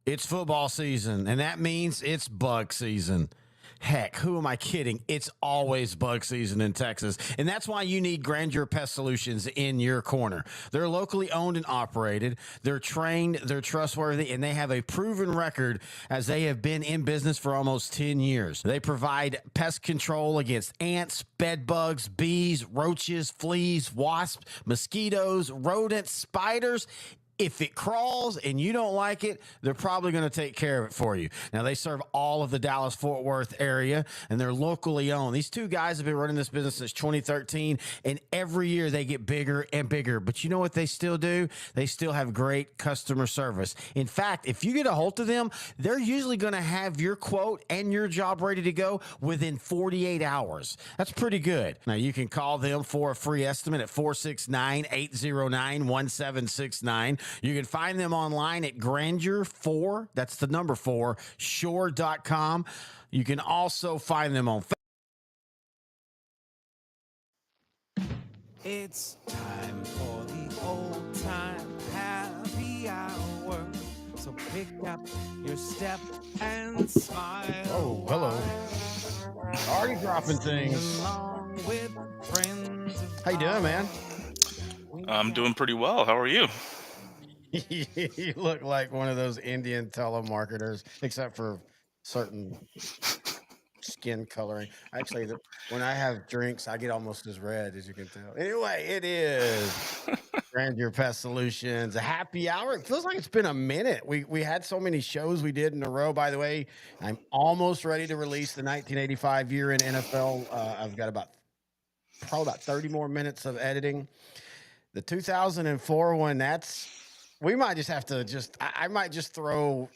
It's football season, and that means it's bug season. Heck, who am I kidding? It's always bug season in Texas. And that's why you need Grandeur Pest Solutions in your corner. They're locally owned and operated. They're trained, they're trustworthy, and they have a proven record as they have been in business for almost 10 years. They provide pest control against ants, bed bugs, bees, roaches, fleas, wasps, mosquitoes, rodents, spiders. If it crawls and you don't like it, they're probably going to take care of it for you. Now, they serve all of the Dallas-Fort Worth area, and they're locally owned. These two guys have been running this business since 2013, and every year they get bigger and bigger. But you know what they still do? They still have great customer service. In fact, if you get a hold of them, they're usually going to have your quote and your job ready to go within 48 hours. That's pretty good. Now, you can call them for a free estimate at 469-809-1769. You can find them online at Grandeur4, that's the number 4, shore.com. You can also find them on It's time for the old time happy hour. So pick up your step and smile. Oh, hello. Already dropping things. Along with friends. How you doing, man? I'm doing pretty well. How are you? You look like one of those Indian telemarketers, except for certain skin coloring. Actually, when I have drinks, I get almost as red as you can tell. Anyway, it is Grandeur Pest Solutions, a happy hour. It feels like it's been a minute. We had so many shows we did in a row. By the way, I'm almost ready to release the 1985 year in NFL. I've got probably about 30 more minutes of editing. The 2004 one, we might just have to I might just throw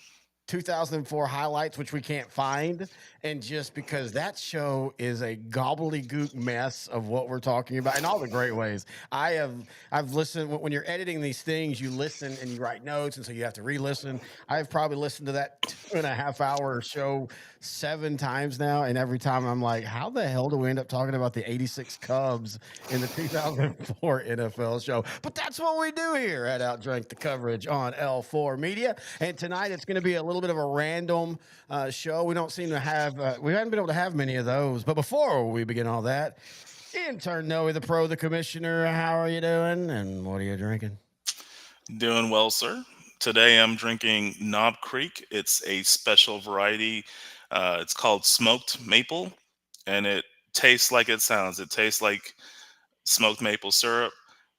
2004 highlights, which we can't find. And just because that show is a gobbledygook mess of what we're talking about in all the great ways. I've listened. When you're editing these things, you listen and you write notes. And so you have to re-listen. I've probably listened to that 2.5 hour show 7 times now. And every time I'm like, how the hell do we end up talking about the 86 Cubs in the 2004 NFL show? But that's what we do here at Outdrank the Coverage on L4 Media. And tonight it's going to be a little bit of a random show. We don't seem to have, we haven't been able to have many of those. But before we begin all that, intern Noe, the pro, the commissioner, how are you doing? And what are you drinking? Doing well, sir. Today I'm drinking Knob Creek. It's a special variety. It's called smoked maple, and it tastes like it sounds. It tastes like smoked maple syrup.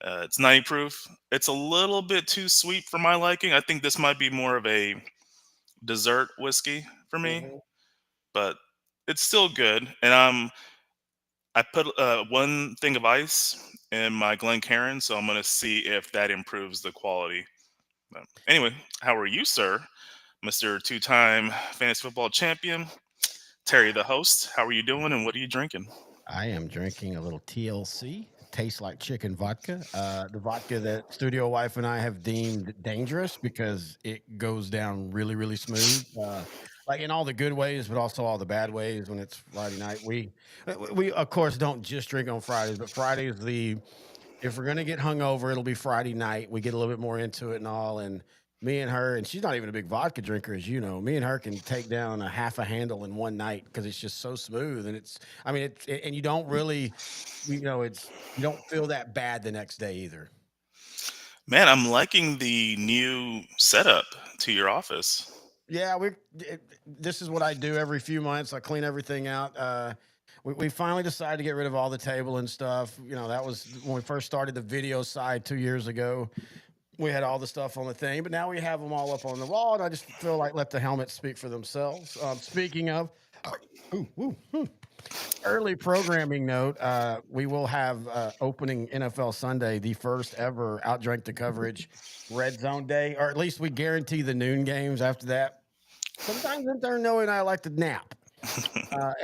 It's 90 proof. It's a little bit too sweet for my liking. I think this might be more of a dessert whiskey for me, Mm-hmm. but it's still good. And I put 1 thing of ice in my Glencairn, so I'm gonna see if that improves the quality. But anyway, how are you, sir, Mister Two-time fantasy football champion, Terry, the host? How are you doing, and what are you drinking? I am drinking a little TLC. Tastes like chicken vodka. The vodka that studio wife and I have deemed dangerous because it goes down really, really smooth. Like in all the good ways, but also all the bad ways. When it's Friday night, we of course don't just drink on Fridays, but Friday is if we're gonna get hungover, it'll be Friday night. We get a little bit more into it and all. And me and her, and she's not even a big vodka drinker, as you know. Me and her can take down a half a handle in one night because it's just so smooth. And and you don't really, you don't feel that bad the next day either. Man, I'm liking the new setup to your office. Yeah, this is what I do every few months. I clean everything out. We finally decided to get rid of all the table and stuff. That was when we first started the video side 2 years ago. We had all the stuff on the thing, but now we have them all up on the wall, and I just feel like let the helmets speak for themselves. Speaking of, ooh, ooh, ooh. Early programming note, we will have opening NFL Sunday, the first ever Outdrank the Coverage Red Zone Day, or at least we guarantee the noon games after that. Sometimes intern Noe and I like to nap.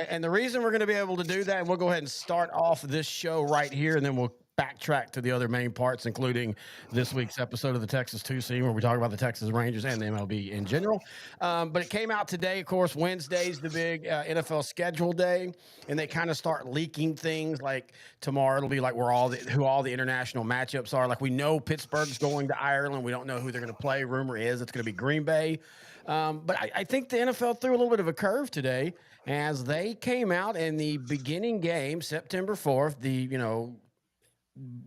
And the reason we're going to be able to do that, and we'll go ahead and start off this show right here, and then we'll backtrack to the other main parts, including this week's episode of the Texas 2 Scene, where we talk about the Texas Rangers and the MLB in general. But it came out today, of course. Wednesday's the big NFL schedule day, and they kind of start leaking things. Like tomorrow, it'll be like who all the international matchups are. Like we know Pittsburgh's going to Ireland. We don't know who they're going to play. Rumor is it's going to be Green Bay. But I think the NFL threw a little bit of a curve today as they came out in the beginning game, September 4th,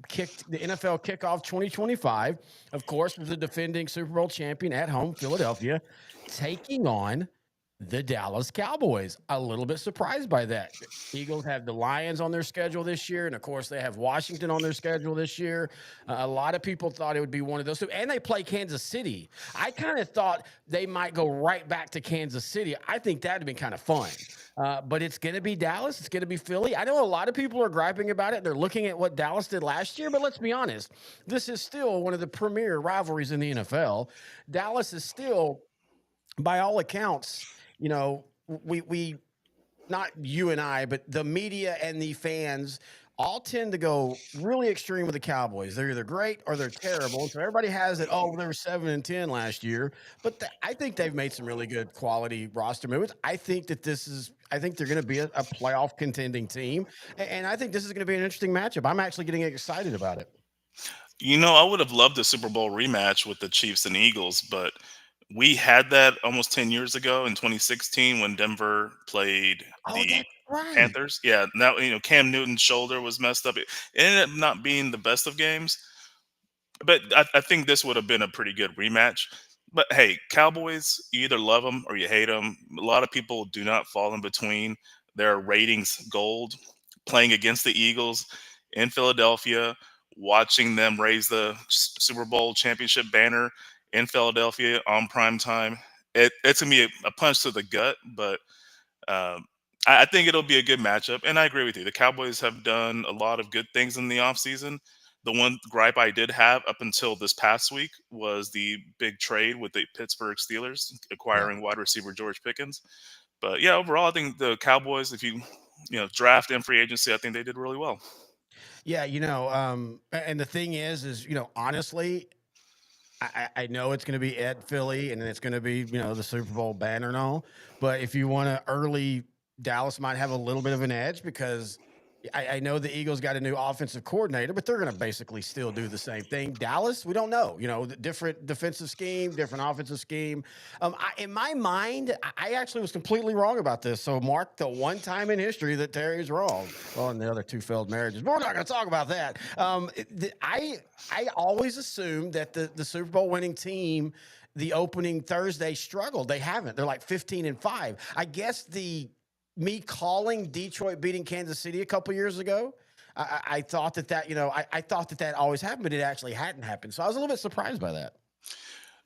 kicked the NFL kickoff 2025, of course, with the defending Super Bowl champion at home, Philadelphia, taking on the Dallas Cowboys. A little bit surprised by that. The Eagles have the Lions on their schedule this year, and of course, they have Washington on their schedule this year. A lot of people thought it would be one of those two, and they play Kansas City. I kind of thought they might go right back to Kansas City. I think that'd have been kind of fun. But it's going to be Dallas. It's going to be Philly. I know a lot of people are griping about it. They're looking at what Dallas did last year, but let's be honest. This is still one of the premier rivalries in the NFL. Dallas is still, by all accounts, we not you and I, but the media and the fans all tend to go really extreme with the Cowboys. They're either great or they're terrible. So everybody has it. Oh, they were 7-10 last year, but I think they've made some really good quality roster moves. I think that I think they're going to be a playoff contending team, and I think this is going to be an interesting matchup. I'm actually getting excited about it. I would have loved a Super Bowl rematch with the Chiefs and Eagles, but we had that almost 10 years ago in 2016 when Denver played Oh, the that's right. Panthers. Yeah, now Cam Newton's shoulder was messed up. It ended up not being the best of games, but I think this would have been a pretty good rematch. But hey, Cowboys, you either love them or you hate them. A lot of people do not fall in between. Their ratings gold. Playing against the Eagles in Philadelphia, watching them raise the Super Bowl championship banner in Philadelphia on prime time. It's gonna be a punch to the gut, but um, I think it'll be a good matchup. And I agree with you. The Cowboys have done a lot of good things in the offseason. The one gripe I did have up until this past week was the big trade with the Pittsburgh Steelers Yeah. acquiring wide receiver George Pickens. But yeah, overall, I think the Cowboys, if draft and free agency, I think they did really well. Yeah, and the thing is, honestly, I know it's going to be at Philly, and then it's going to be the Super Bowl banner and all. But if you want to early, Dallas might have a little bit of an edge because I know the Eagles got a new offensive coordinator, but they're going to basically still do the same thing. Dallas, we don't know. The different defensive scheme, different offensive scheme. In my mind, I actually was completely wrong about this. So mark the one time in history that Terry's wrong. Well, and the other two failed marriages, but we're not going to talk about that. I always assumed that the Super Bowl winning team, the opening Thursday, struggled. They haven't. They're like 15-5. I guess the me calling Detroit beating Kansas City a couple years ago, I thought I thought that always happened, but it actually hadn't happened. So I was a little bit surprised by that.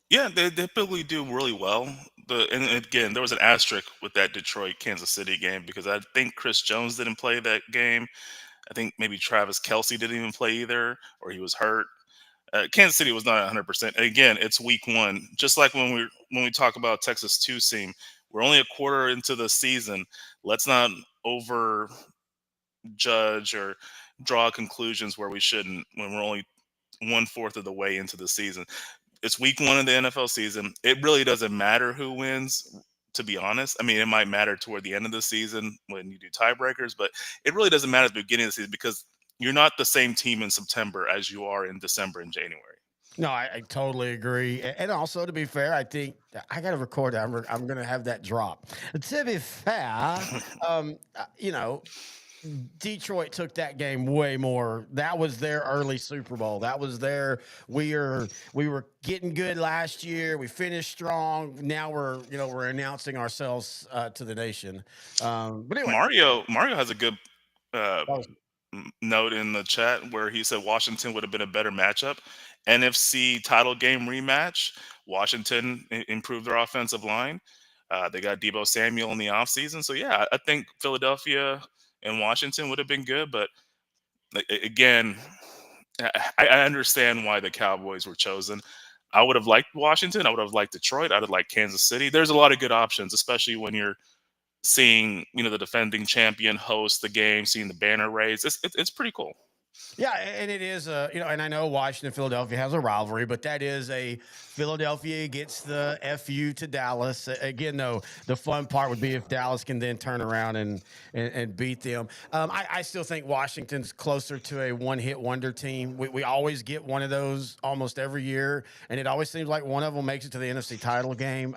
Yeah, they typically do really well. And again, there was an asterisk with that Detroit Kansas City game because I think Chris Jones didn't play that game. I think maybe Travis Kelsey didn't even play either, or he was hurt. Kansas City was not 100%. Again, it's week one. Just like when we talk about Texas two seam, we're only a quarter into the season. Let's not over judge or draw conclusions where we shouldn't when we're only one fourth of the way into the season. It's week one of the NFL season. It really doesn't matter who wins, to be honest. I mean, it might matter toward the end of the season when you do tiebreakers, but it really doesn't matter at the beginning of the season because you're not the same team in September as you are in December and January. No, I totally agree. And also, to be fair, I think I got to record that. I'm going to have that drop. To be fair, um, uh, you know, Detroit took that game way more. That was their early Super Bowl. That was their we were getting good last year. We finished strong. Now we're announcing ourselves to the nation. But anyway, Mario has a good uh, that was note in the chat where he said Washington would have been a better matchup. NFC title game rematch. Washington improved their offensive line. They got Debo Samuel in the offseason. So, yeah, I think Philadelphia and Washington would have been good. But again, I understand why the Cowboys were chosen. I would have liked Washington. I would have liked Detroit. I'd have liked Kansas City. There's a lot of good options, especially when you're seeing the defending champion host the game, seeing the banner raised. It's pretty cool. Yeah, and it is and I know Washington Philadelphia has a rivalry, but that is a Philadelphia gets the FU to Dallas. Again, though, the fun part would be if Dallas can then turn around and beat them. I still think Washington's closer to a one hit wonder team. We always get one of those almost every year, and it always seems like one of them makes it to the NFC title game.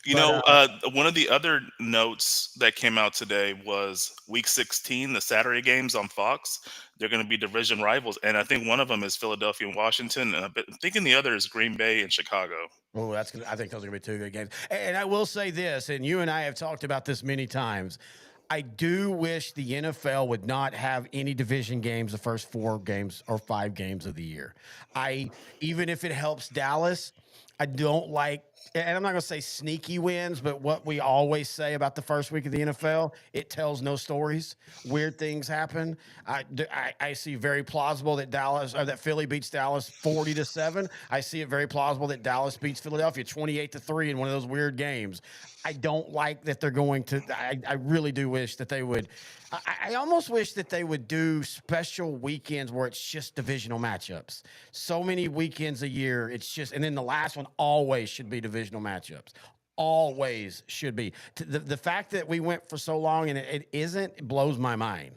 You But know, one of the other notes that came out today was Week 16, the Saturday games on Fox. They're going to be division rivals, and I think one of them is Philadelphia and Washington. And I'm thinking the other is Green Bay and Chicago. Oh, that's gonna. I think those are gonna be two good games. And I will say this, and you and I have talked about this many times. I do wish the NFL would not have any division games the first 4 games or 5 games of the year. I Even if it helps Dallas, I don't like. And I'm not going to say sneaky wins, but what we always say about the first week of the NFL, it tells no stories. Weird things happen. I see very plausible that Dallas or that Philly beats Dallas 40-7. I see it very plausible that Dallas beats Philadelphia 28-3 in one of those weird games. I don't like that they're going to. I really do wish that they would. I almost wish that they would do special weekends where it's just divisional matchups. So many weekends a year, it's just, and then the last one always should be divisional matchups. Always should be. The fact that we went for so long and it isn't, it blows my mind.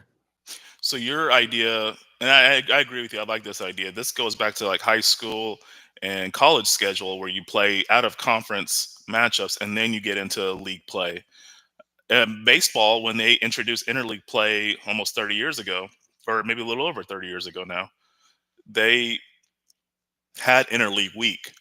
So your idea, and I agree with you. I like this idea. This goes back to like high school and college schedule where you play out of conference matchups and then you get into league play. Baseball, when they introduced interleague play almost 30 years ago, or maybe a little over 30 years ago now, they had interleague week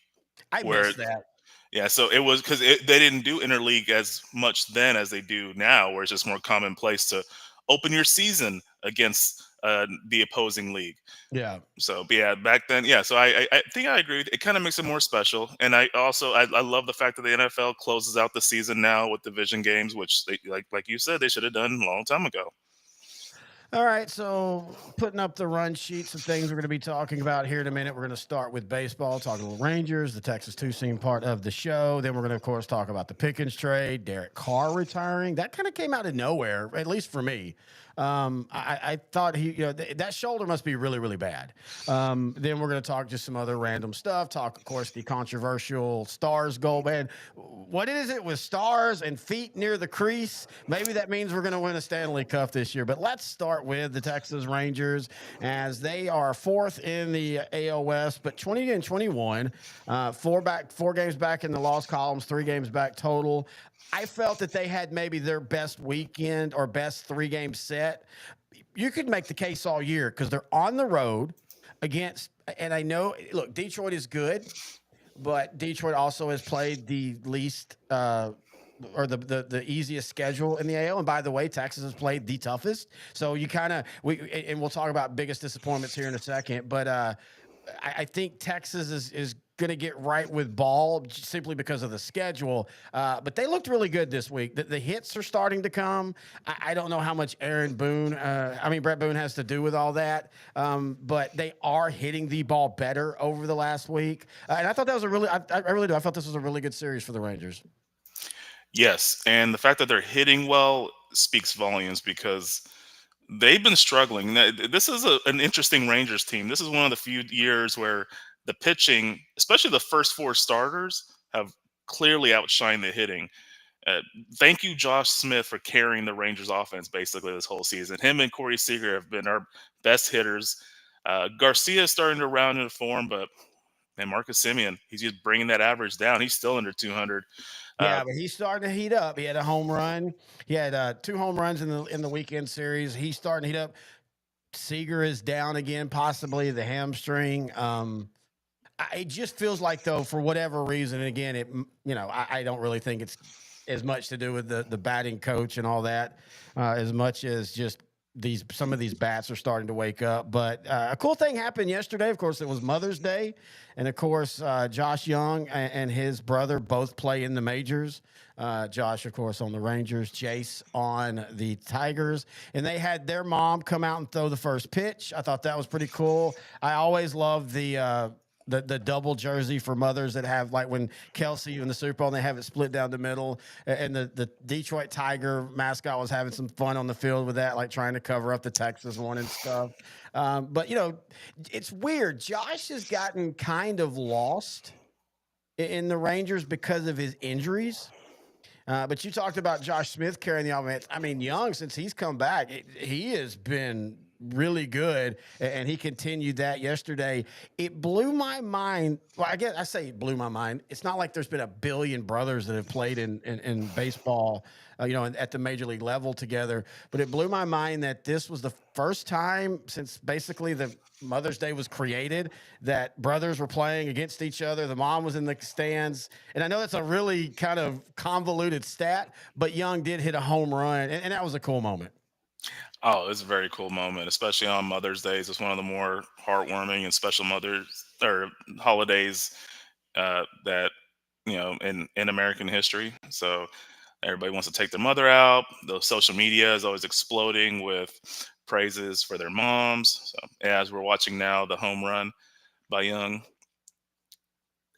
I where, miss that. yeah, so it was because they didn't do interleague as much then as they do now, where it's just more commonplace to open your season against the opposing league. Yeah. So, but yeah, back then, yeah. So I think I agree. It kind of makes it more special, and I love the fact that the NFL closes out the season now with division games, which they like you said they should have done a long time ago. All right, so putting up the run sheets of things we're going to be talking about here in a minute. We're going to start with baseball, talking to the Rangers, the Texas two-seam part of the show. Then we're going to, of course, talk about the Pickens trade, Derek Carr retiring. That kind of came out of nowhere, at least for me. I thought that shoulder must be really, really bad. Then we're going to talk just some other random stuff. Talk, of course, the controversial Stars goal. Man, what is it with stars and feet near the crease? Maybe that means we're going to win a Stanley Cup this year. But let's start with the Texas Rangers as they are fourth in the AL West, but 20 and 21, 4 games back in the loss columns, 3 games back total. I felt that they had maybe their best weekend or best 3 game set. You could make the case all year because they're on the road against, and I know, look, Detroit is good, but Detroit also has played the least or the easiest schedule in the AL. And by the way, Texas has played the toughest. So you kind of and we'll talk about biggest disappointments here in a second. But I think Texas is going to get right with ball simply because of the schedule. But they looked really good this week. The hits are starting to come. I don't know how much Brett Boone has to do with all that. But they are hitting the ball better over the last week. And I thought that was I really do. I felt this was a really good series for the Rangers. Yes, and the fact that they're hitting well speaks volumes because they've been struggling. This is an interesting Rangers team. This is one of the few years where the pitching, especially the first 4 starters, have clearly outshined the hitting. Uh, Thank you, Josh Smith, for carrying the Rangers offense basically this whole season. Him and Corey Seager have been our best hitters. Garcia is starting to round into form, but and Marcus Simeon, he's just bringing that average down. He's still under 200. Uh, Yeah, but he's starting to heat up. He had a home run. He had 2 home runs in the weekend series. He's starting to heat up. Seager is down again, possibly the hamstring. It just feels like though, for whatever reason, and again, I don't really think it's as much to do with the batting coach and all that, as much as just some of these bats are starting to wake up. But a cool thing happened yesterday. Of course, it was Mother's Day, and of course, Josh Young and his brother both play in the majors. Josh, of course, on the Rangers, Jace on the Tigers, and they had their mom come out and throw the first pitch. I thought that was pretty cool. I always love the double jersey for mothers that have like when Kelsey in the Super Bowl and they have it split down the middle, and the Detroit Tiger mascot was having some fun on the field with that, like trying to cover up the Texas one and stuff. But it's weird. Josh has gotten kind of lost in the Rangers because of his injuries. But you talked about Josh Smith carrying the offense. I mean, Young, since he's come back, he has been really good, and he continued that yesterday. It blew my mind. Well, I guess I say it blew my mind. It's not like there's been a billion brothers that have played in baseball, at the major league level together. But it blew my mind that this was the first time since basically the Mother's Day was created that brothers were playing against each other. The mom was in the stands. And I know that's a really kind of convoluted stat, but Young did hit a home run. And that was a cool moment. Oh, it's a very cool moment, especially on Mother's Days. It's one of the more heartwarming and special mothers or holidays that in American history. So everybody wants to take their mother out. The social media is always exploding with praises for their moms. So as we're watching now, the home run by Young,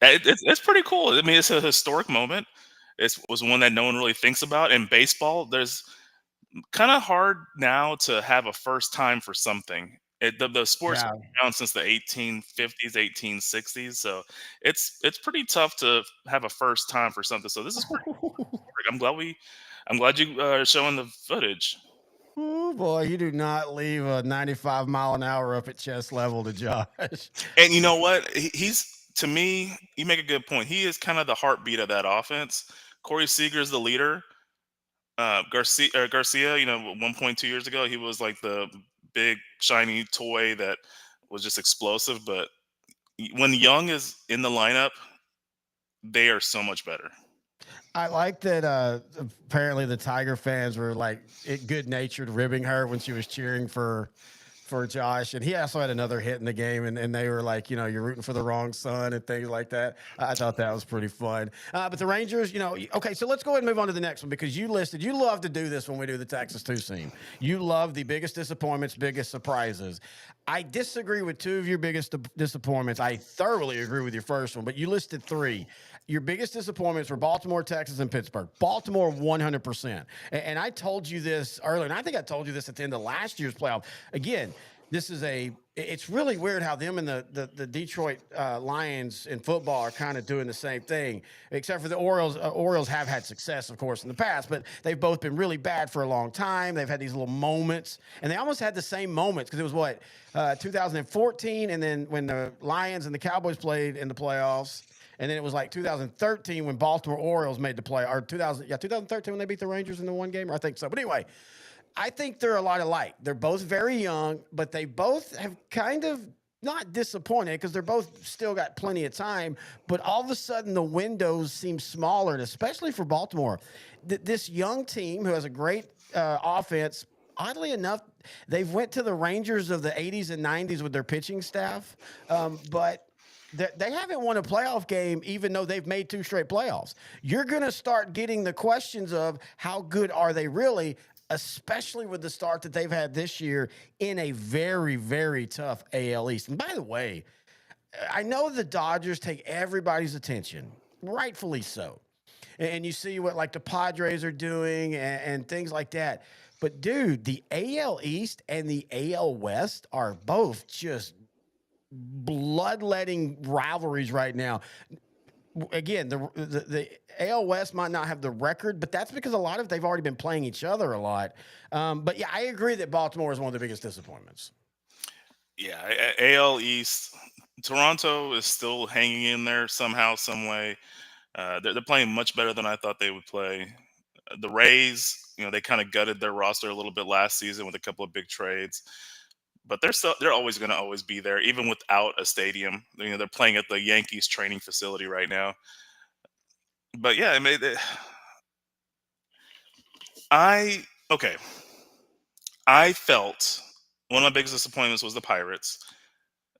it's pretty cool. I mean, it's a historic moment. It was one that no one really thinks about in baseball. There's kind of hard now to have a first time for something. The sport's Yeah. been around since the 1850s, 1860s, so it's pretty tough to have a first time for something. So this is pretty. I'm glad you are showing the footage. Oh boy, you do not leave a 95-mile-an-hour up at chest level to Josh. And you know what? He's to me. You make a good point. He is kind of the heartbeat of that offense. Corey Seager is the leader. Garcia, 1.2 years ago, he was like the big shiny toy that was just explosive. But when Young is in the lineup, they are so much better. I like that apparently the Tiger fans were like good natured ribbing her when she was cheering for Josh. And he also had another hit in the game, and they were like, you're rooting for the wrong son and things like that. I thought that was pretty fun. But the Rangers, okay, so let's go ahead and move on to the next one because you love to do this when we do the Texas 2 seam. You love the biggest disappointments, biggest surprises. I disagree with two of your biggest disappointments. I thoroughly agree with your first one, but you listed three. Your biggest disappointments were Baltimore, Texas, and Pittsburgh. Baltimore, 100%. And I told you this earlier, and I think I told you this at the end of last year's playoff. Again, it's really weird how them and the Detroit Lions in football are kind of doing the same thing, except for the Orioles. Orioles have had success, of course, in the past, but they've both been really bad for a long time. They've had these little moments, and they almost had the same moments because it was 2014, and then when the Lions and the Cowboys played in the playoffs. And then it was like 2013 when Baltimore Orioles made the play, or 2013 when they beat the Rangers in the one game, or I think so. But anyway, I think they're a lot alike. They're both very young, but they both have kind of not disappointed because they're both still got plenty of time. But all of a sudden, the windows seem smaller, and especially for Baltimore, this young team who has a great offense. Oddly enough, they've went to the Rangers of the 80s and 90s with their pitching staff, but they haven't won a playoff game, even though they've made two straight playoffs. You're going to start getting the questions of how good are they really, especially with the start that they've had this year in a very, very tough AL East. And by the way, I know the Dodgers take everybody's attention, rightfully so. And you see what like the Padres are doing and things like that. But dude, the AL East and the AL West are both just bloodletting rivalries right now. Again, the AL West might not have the record, but that's because a lot of they've already been playing each other a lot. But yeah, I agree that Baltimore is one of the biggest disappointments. Yeah, AL East. Toronto is still hanging in there somehow, some way. They're playing much better than I thought they would play. The Rays, they kind of gutted their roster a little bit last season with a couple of big trades, but they're always going to always be there, even without a stadium. They're playing at the Yankees training facility right now. But yeah, I mean, I okay. I felt one of my biggest disappointments was the Pirates.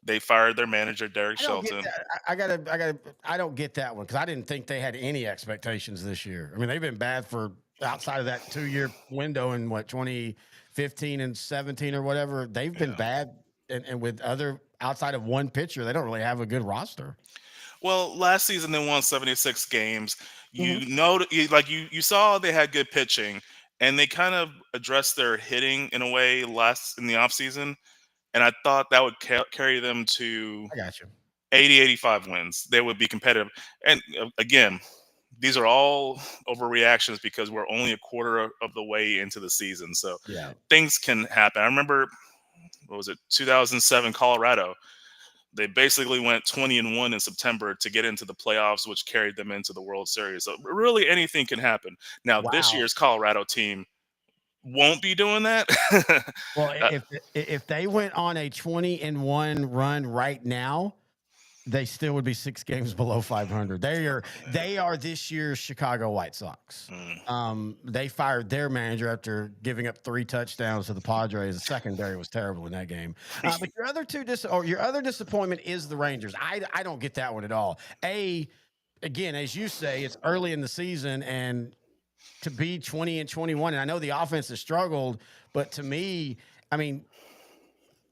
They fired their manager Derek I don't get Shelton. that. I don't get that one because I didn't think they had any expectations this year. I mean, they've been bad for outside of that 2 year window in 2015 and 17 or whatever. They've been Yeah, bad and with other outside of one pitcher, they don't really have a good roster. Well, last season they won 76 games. Mhm. You saw they had good pitching, and they kind of addressed their hitting in a way last in the offseason, and I thought that would carry them to I got you. 80, 85 wins. They would be competitive. And again, these are all overreactions because we're only a quarter of the way into the season. So Yeah. things can happen. I remember, what was it, 2007 Colorado. They basically went 20-1 in September to get into the playoffs, which carried them into the World Series. So really anything can happen. Now, this Wow. year's Colorado team won't be doing that. Well, Uh, if they went on a 20-1 run right now, they still would be 6 games below 500. They are this year's Chicago White Sox. mm. They fired their manager after giving up 3 touchdowns to the Padres. The secondary was terrible in that game. But your other your other disappointment is the Rangers. I don't get that one at all. Again, as you say, it's early in the season, and to be 20-21, and I know the offense has struggled, but to me, I mean,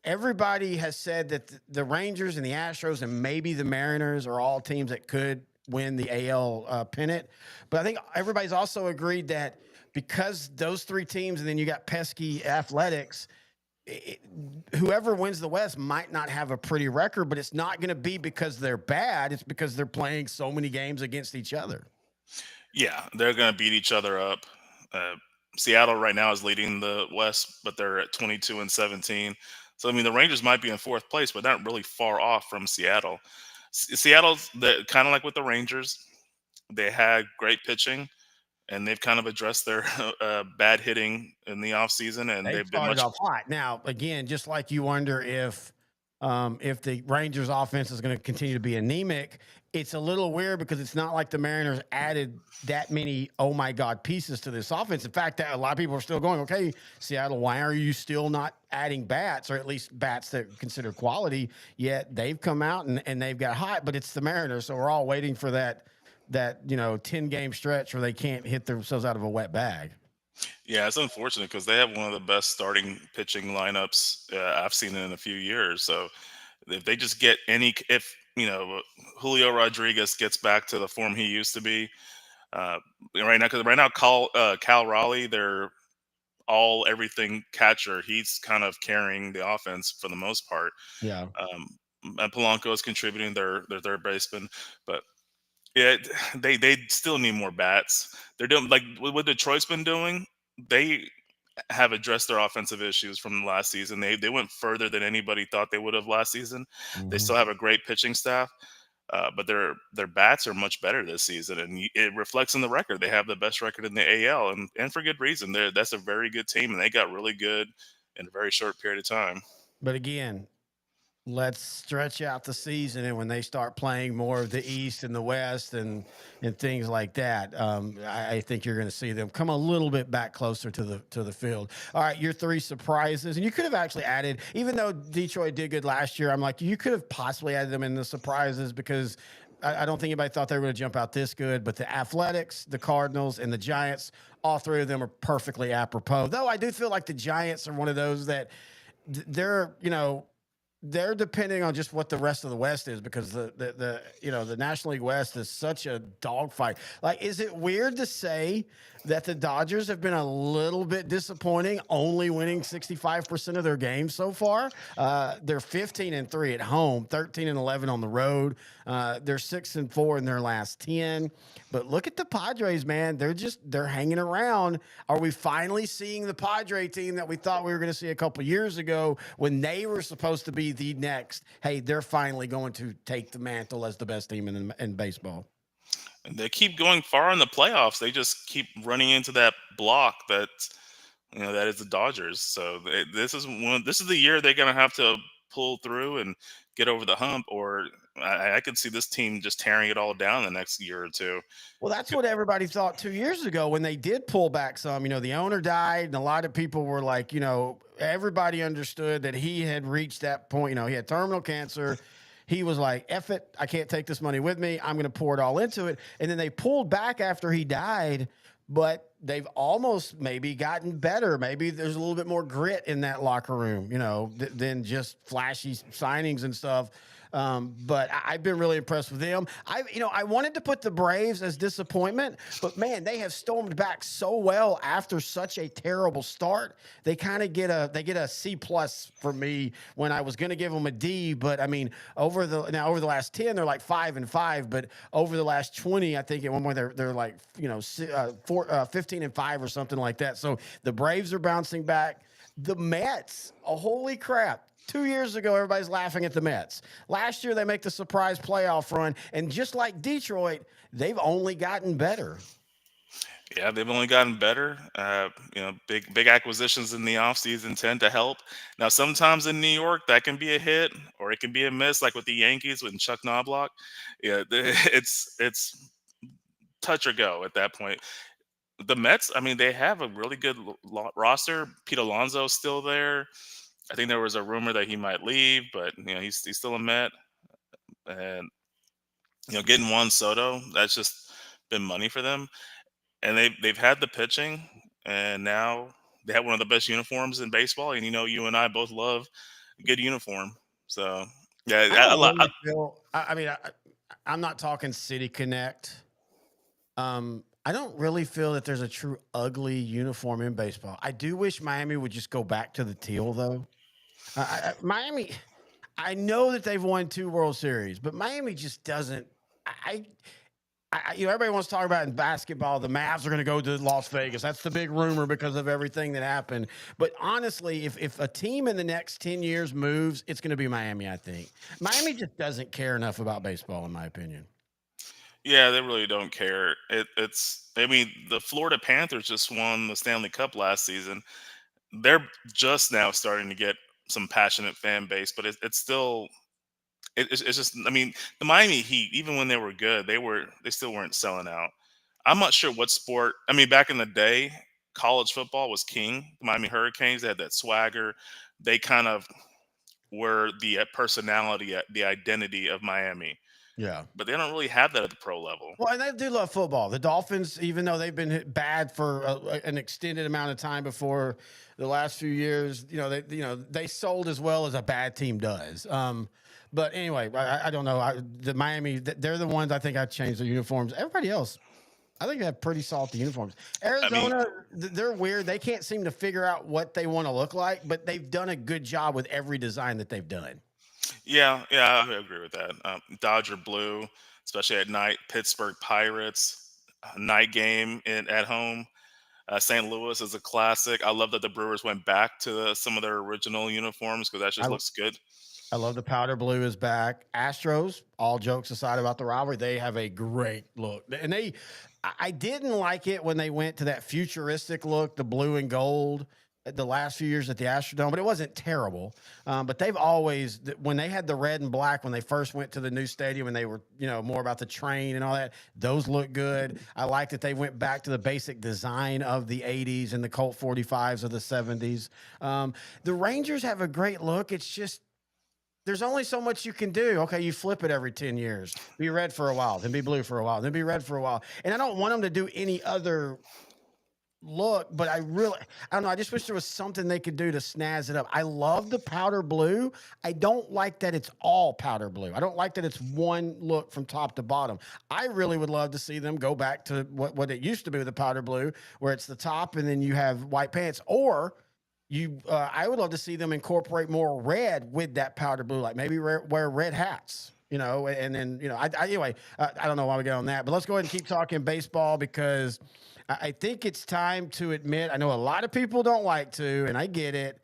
everybody has said that the Rangers and the Astros and maybe the Mariners are all teams that could win the AL pennant. But I think everybody's also agreed that because those 3 teams, and then you got pesky Athletics, it, whoever wins the West might not have a pretty record, but it's not going to be because they're bad. It's because they're playing so many games against each other. Yeah, they're going to beat each other up. Uh, Seattle right now is leading the West, but they're at 22 and 17. So I mean, the Rangers might be in fourth place, but not really far off from Seattle. Seattle's kind of like with the Rangers. They had great pitching, and they've kind of addressed their bad hitting in the offseason, and They they've been started much. off hot. Now, again, just like you wonder if the Rangers offense is going to continue to be anemic, it's a little weird because it's not like the Mariners added that many oh my god pieces to this offense. In fact, a lot of people are still going, okay, Seattle, why are you still not adding bats, or at least bats that consider quality? Yet they've come out and they've got hot, but it's the Mariners, so we're all waiting for that 10-game stretch where they can't hit themselves out of a wet bag. Yeah, it's unfortunate because they have one of the best starting pitching lineups I've seen in a few years. So if they just get if Julio Rodriguez gets back to the form he used to be, uh, right now, because right now Cal Raleigh, they're all everything catcher. He's kind of carrying the offense for the most part. Yeah. Um, and Polanco is contributing their third baseman, but yeah, they still need more bats. They're doing like what Detroit's been doing. They have addressed their offensive issues from last season. They went further than anybody thought they would have last season. They Mhm. still have a great pitching staff, but their bats are much better this season, and it reflects in the record. They have the best record in the AL, and for good reason. That's a very good team, and they got really good in a very short period of time. But again, let's stretch out the season, and when they start playing more of the East and the West and things like that, I think you're going to see them come a little bit back closer to the field. All right, your 3 surprises, and you could have actually added, even though Detroit did good last year, I'm like, you could have possibly added them in the surprises because I don't think anybody thought they were going to jump out this good. But the Athletics, the Cardinals, and the Giants, all 3 of them are perfectly apropos. Though I do feel like the Giants are one of those that they're depending on just what the rest of the West is, because the National League West is such a dogfight. Like, is it weird to say that the Dodgers have been a little bit disappointing, only winning 65% of their games so far? They're 15-3 at home, 13-11 on the road. They're 6-4 in their last 10. But look at the Padres, man. They're hanging around. Are we finally seeing the Padre team that we thought we were going to see a couple years ago when they were supposed to be the next? Hey, they're finally going to take the mantle as the best team in baseball. And they keep going far in the playoffs. They just keep running into that block that is the Dodgers. So this is the year they're gonna have to pull through and get over the hump, or I could see this team just tearing it all down the next year or two. Well, that's what everybody thought 2 years ago when they did pull back some. The owner died, and a lot of people were like, everybody understood that he had reached that point. He had terminal cancer. He was like, F it, I can't take this money with me. I'm going to pour it all into it. And then they pulled back after he died. but they've almost maybe gotten better. Maybe there's a little bit more grit in that locker room, than just flashy signings and stuff. But I've been really impressed with them. I wanted to put the Braves as disappointment, but man, they have stormed back so well after such a terrible start. They get a C+ for me when I was going to give them a D. But I mean, over the last 10, they're like 5-5, but over the last 20, I think at one point they're like 15-5 or something like that. So the Braves are bouncing back. The Mets, oh, holy crap. 2 years ago, everybody's laughing at the Mets. Last year, they make the surprise playoff run, and just like Detroit, they've only gotten better. Yeah, they've only gotten better. Big acquisitions in the offseason tend to help. Now, sometimes in New York, that can be a hit or it can be a miss, like with the Yankees with Chuck Knobloch. Yeah, it's touch or go at that point. The Mets, I mean, they have a really good roster. Pete Alonso's still there. I think there was a rumor that he might leave, but he's still a Met. And getting Juan Soto, that's just been money for them. And they've had the pitching, and now they have one of the best uniforms in baseball. And you and I both love a good uniform. So yeah, I don't really feel. I mean, I'm not talking City Connect. I don't really feel that there's a true ugly uniform in baseball. I do wish Miami would just go back to the teal, though. Miami, I know that they've won 2 World Series, but Miami just doesn't. I, everybody wants to talk about in basketball. The Mavs are going to go to Las Vegas. That's the big rumor because of everything that happened. But honestly, if a team in the next 10 years moves, it's going to be Miami. I think Miami just doesn't care enough about baseball, in my opinion. Yeah, they really don't care. I mean, the Florida Panthers just won the Stanley Cup last season. They're just now starting to get some passionate fan base, but it's still it's just, I mean, the Miami Heat, even when they were good, they still weren't selling out. I'm not sure what sport. I mean, back in the day, college football was king. The Miami Hurricanes, they had that swagger. They kind of were the personality, the identity of Miami, Yeah. but they don't really have that at the pro level. Well, and they do love football. The Dolphins, even though they've been bad for an extended amount of time before the last few years, they sold as well as a bad team does. But anyway, I don't know. The Miami, they're the ones I think I changed their uniforms. Everybody else, I think they have pretty salty uniforms. I mean, Arizona, they're weird. They can't seem to figure out what they want to look like, but they've done a good job with every design that they've done. yeah, I agree with that. Dodger blue, especially at night. Pittsburgh Pirates, night game at home. St. Louis is a classic. I love that the Brewers went back to some of their original uniforms because that just I looks good. I love the powder blue is back. Astros, all jokes aside about the rivalry, they have a great look. And I didn't like it when they went to that futuristic look, the blue and gold, the last few years at the Astrodome, but it wasn't terrible. But they've always, when they had the red and black, when they first went to the new stadium and they were, more about the train and all that, those look good. I like that they went back to the basic design of the 80s and the Colt 45s of the 70s. The Rangers have a great look. It's just, there's only so much you can do. Okay, you flip it every 10 years. Be red for a while, then be blue for a while, then be red for a while. And I don't want them to do any other look, but I don't know. I just wish there was something they could do to snazz it up. I love the powder blue. I don't like that it's all powder blue. I don't like that it's one look from top to bottom. I really would love to see them go back to what it used to be with the powder blue, where it's the top and then you have white pants, or I would love to see them incorporate more red with that powder blue, like maybe wear red hats, and then anyway, I don't know why we get on that, but let's go ahead and keep talking baseball because I think it's time to admit, I know a lot of people don't like to, and I get it.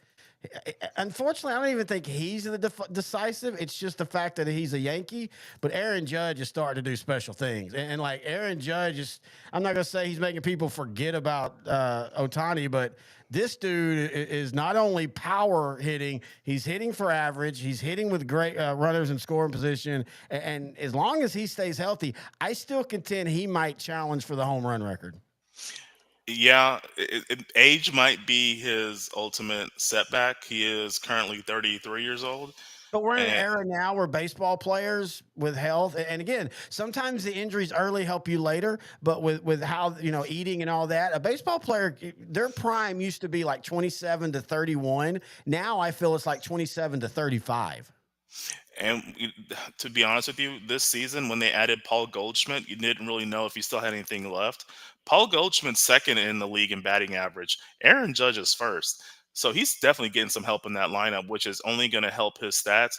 Unfortunately, I don't even think he's the decisive. It's just the fact that he's a Yankee. But Aaron Judge is starting to do special things, and like Aaron Judge is. I'm not gonna say he's making people forget about Otani, but this dude is not only power hitting, he's hitting for average. He's hitting with great runners in scoring position, and as long as he stays healthy, I still contend he might challenge for the home run record. Yeah, age might be his ultimate setback. He is currently 33 years old. But we're in an And era now where baseball players with health, and again, sometimes the injuries early help you later. But with how eating and all that, a baseball player, their prime used to be like 27 to 31. Now I feel it's like 27 to 35. to be honest with you, this season when they added Paul Goldschmidt, you didn't really know if he still had anything left. Paul Goldschmidt's second in the league in batting average. Aaron Judge is first. So he's definitely getting some help in that lineup, which is only going to help his stats.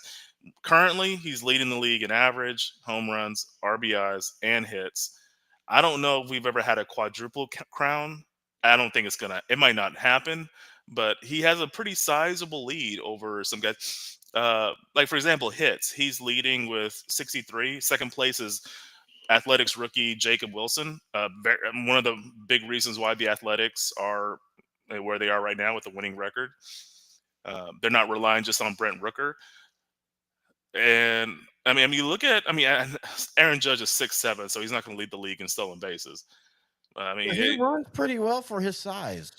Currently, he's leading the league in average, home runs, RBIs, and hits. I don't know if we've ever had a quadruple crown. I don't think it's gonna. It might not happen, but he has a pretty sizable lead over some guys. Like for example, hits. He's leading with 63. Second place is Athletics rookie Jacob Wilson. One of the big reasons why the Athletics are where they are right now with a winning record. They're not relying just on Brent Rooker. And you look at, Aaron Judge is 6'7", so he's not going to lead the league in stolen bases. I mean, He it, runs pretty well for his size.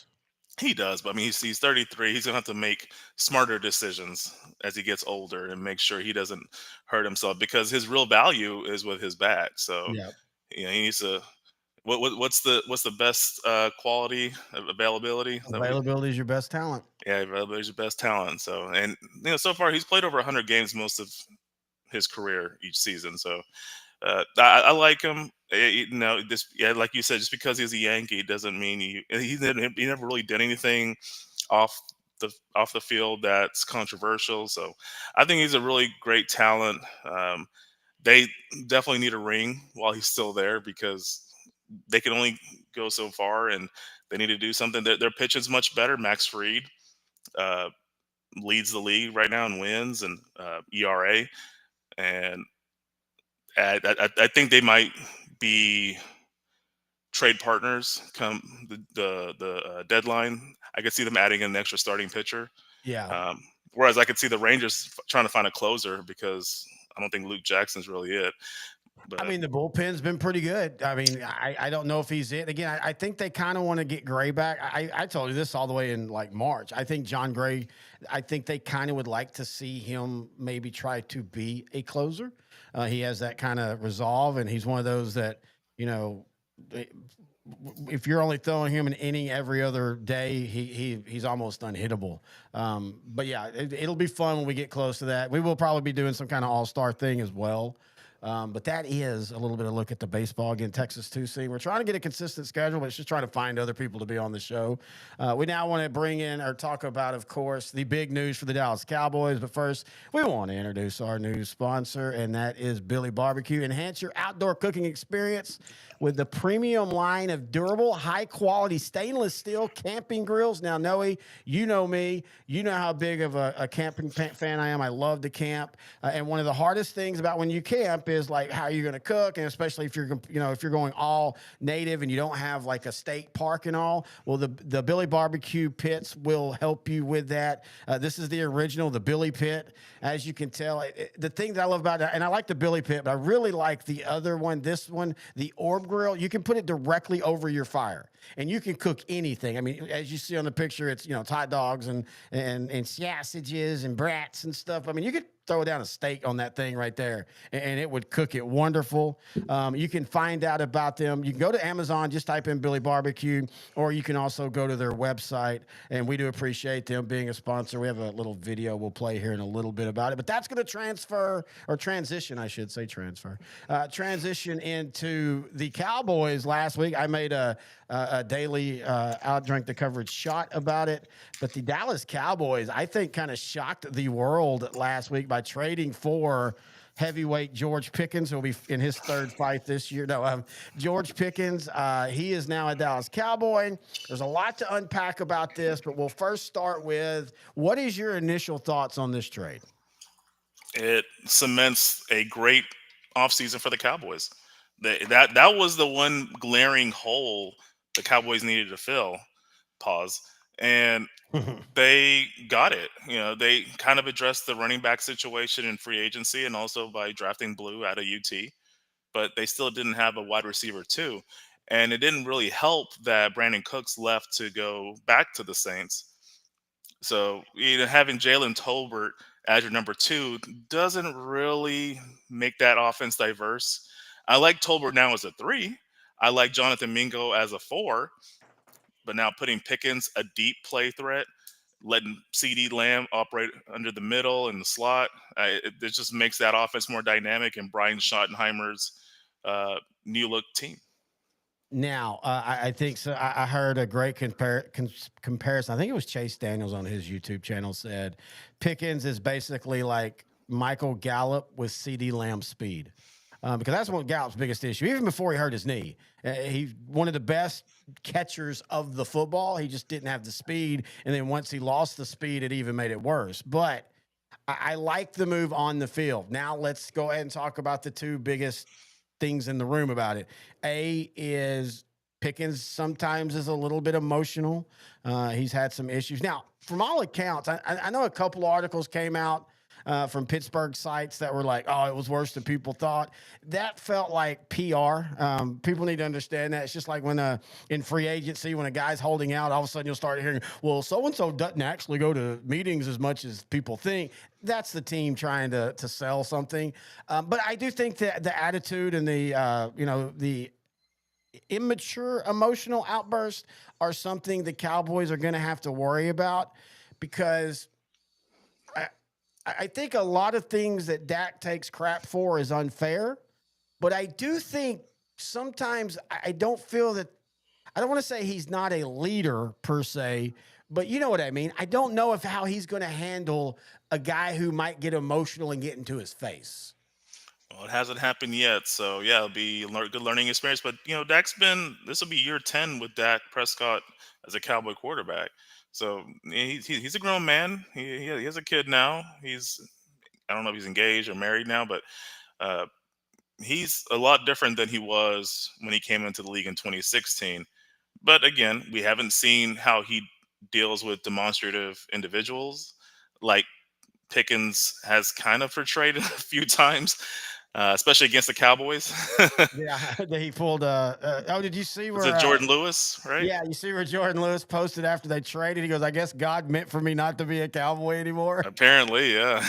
he does, but he's 33. He's going to have to make smarter decisions as he gets older and make sure he doesn't hurt himself because his real value is with his bat. So Yeah, he needs to. What's the best quality of availability? Is that what availability is your best talent. yeah, availability is your best talent. So and so far he's played over 100 games most of his career each season. So I like him. This yeah, like you said, just because he's a Yankee doesn't mean he never really did anything off the field that's controversial. So I think he's a really great talent. They definitely need a ring while he's still there because they can only go so far, and they need to do something. Their pitching's much better. Max Fried uh, leads the league right now in wins and ERA, and I think they might be trade partners come the deadline. I could see them adding an extra starting pitcher. Yeah. Um, Whereas I could see the Rangers trying to find a closer because I don't think Luke Jackson's really it. I But mean, the bullpen's been pretty good. I mean, I don't know if he's it. Again, I think they kind of want to get Gray back. I told you this all the way in like March. I think John Gray, I think they kind of would like to see him maybe try to be a closer. He has that kind of resolve, and he's one of those that, you know, eh, if you're only throwing him an inning every other day, he's almost unhittable. But yeah, it'll be fun when we get close to that. We will probably be doing some kind of all-star thing as well. But that is a little bit of a look at the baseball again, Texas 2 scene. We're trying to get a consistent schedule, but it's just trying to find other people to be on the show. We now want to bring in or talk about, of course, the big news for the Dallas Cowboys. But first, we want to introduce our new sponsor, and that is Billy Barbecue. Enhance your outdoor cooking experience with the premium line of durable, high quality stainless steel camping grills. Now, Noe, you know me. You know how big of a camping fan I am. I love to camp. And one of the hardest things about when you camp is like how you're going to cook. And especially if you're going all native and you don't have like a state park and all. Well, the Billy Barbecue pits will help you with that. This is the original, the Billy pit. As you can tell, the thing that I love about it, and I like the Billy pit, but I really like the other one, this one, the Orb grill. You can put it directly over your fire and you can cook anything. I mean, as you see on the picture, it's, it's hot dogs and sausages and brats and stuff. I mean, you could throw down a steak on that thing right there and it would cook it wonderful. You can find out about them. You can go to Amazon, just type in Billy Barbecue, or you can also go to their website. And we do appreciate them being a sponsor. We have a little video we'll play here in a little bit about it, but that's going to transition, I should say transition into the Cowboys last week. I made a daily outdrink the coverage shot about it, but the Dallas Cowboys, I think, kind of shocked the world last week by trading for heavyweight George Pickens, who will be in his third fight this year. No, George Pickens, he is now a Dallas Cowboy. There's a lot to unpack about this, but we'll first start with, what is your initial thoughts on this trade? it cements a great offseason for the Cowboys. That was the one glaring hole the Cowboys needed to fill. Pause. And they got it. They kind of addressed the running back situation in free agency and also by drafting Blue out of UT, but they still didn't have a wide receiver too. And it didn't really help that Brandon Cooks left to go back to the Saints. So having Jalen Tolbert as your number two doesn't really make that offense diverse. I like Tolbert now as a three. I like Jonathan Mingo as a four, but now putting Pickens a deep play threat, letting CD Lamb operate under the middle and the slot, it just makes that offense more dynamic and Brian Schottenheimer's uh, new look team. Now, I think so. I heard a great comparison. I think it was Chase Daniels on his YouTube channel said Pickens is basically like Michael Gallup with CD Lamb speed, because that's one of Gallup's biggest issue. Even before he hurt his knee, he's one of the best catchers of the football. He just didn't have the speed, and then once he lost the speed, it even made it worse. But I like the move on the field. Now let's go ahead and talk about the two biggest things in the room about it. A is Pickens sometimes is a little bit emotional. He's had some issues. Now, from all accounts, I know a couple articles came out from Pittsburgh sites that were like, "Oh, it was worse than people thought." That felt like PR. People need to understand that. It's just like when in free agency, when a guy's holding out, all of a sudden you'll start hearing, "Well, so and so doesn't actually go to meetings as much as people think." That's the team trying to sell something. But I do think that the attitude and the immature emotional outbursts are something the Cowboys are going to have to worry about because I think a lot of things that Dak takes crap for is unfair, but I do think sometimes I don't feel that I don't want to say he's not a leader per se, but you know what I mean. I don't know if how he's going to handle a guy who might get emotional and get into his face. Well, it hasn't happened yet, so yeah, it'll be a good learning experience. But Dak's been this will be year 10 with Dak Prescott as a Cowboy quarterback. So he's a grown man. He has a kid now. I don't know if he's engaged or married now, but uh, he's a lot different than he was when he came into the league in 2016. But again, we haven't seen how he deals with demonstrative individuals like Pickens has kind of portrayed a few times, especially against the Cowboys. Yeah, he pulled. Oh, did you see Was where? it Jordan Lewis, right? Yeah, you see where Jordan Lewis posted after they traded. He goes, "I guess God meant for me not to be a Cowboy anymore." Apparently, yeah.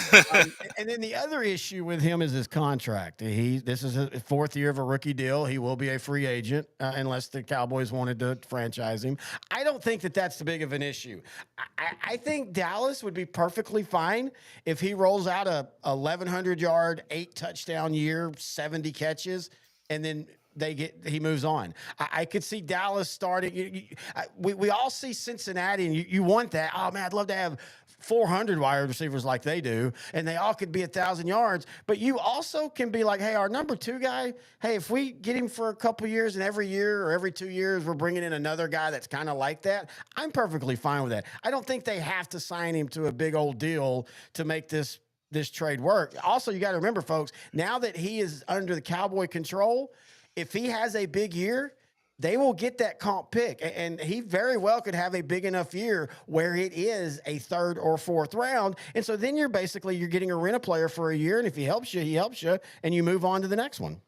And then the other issue with him is his contract. This is his fourth year of a rookie deal. He will be a free agent unless the Cowboys wanted to franchise him. I don't think that that's the big of an issue. I think Dallas would be perfectly fine if he rolls out a 1,100-yard, 8 touchdown year, 70 catches, and then he moves on. I could see Dallas starting. We all see Cincinnati, and you want that. Oh man, I'd love to have 400 wide receivers like they do, and they all could be 1,000 yards. But you also can be like, hey, our number two guy. Hey, if we get him for a couple years, and every year or every 2 years we're bringing in another guy that's kind of like that, I'm perfectly fine with that. I don't think they have to sign him to a big old deal to make this trade work. Also, you got to remember, folks, now that he is under the Cowboy control, if he has a big year, they will get that comp pick. And he very well could have a big enough year where it is a third or fourth round. And so then you're getting a rent a player for a year. And if he helps you, and you move on to the next one.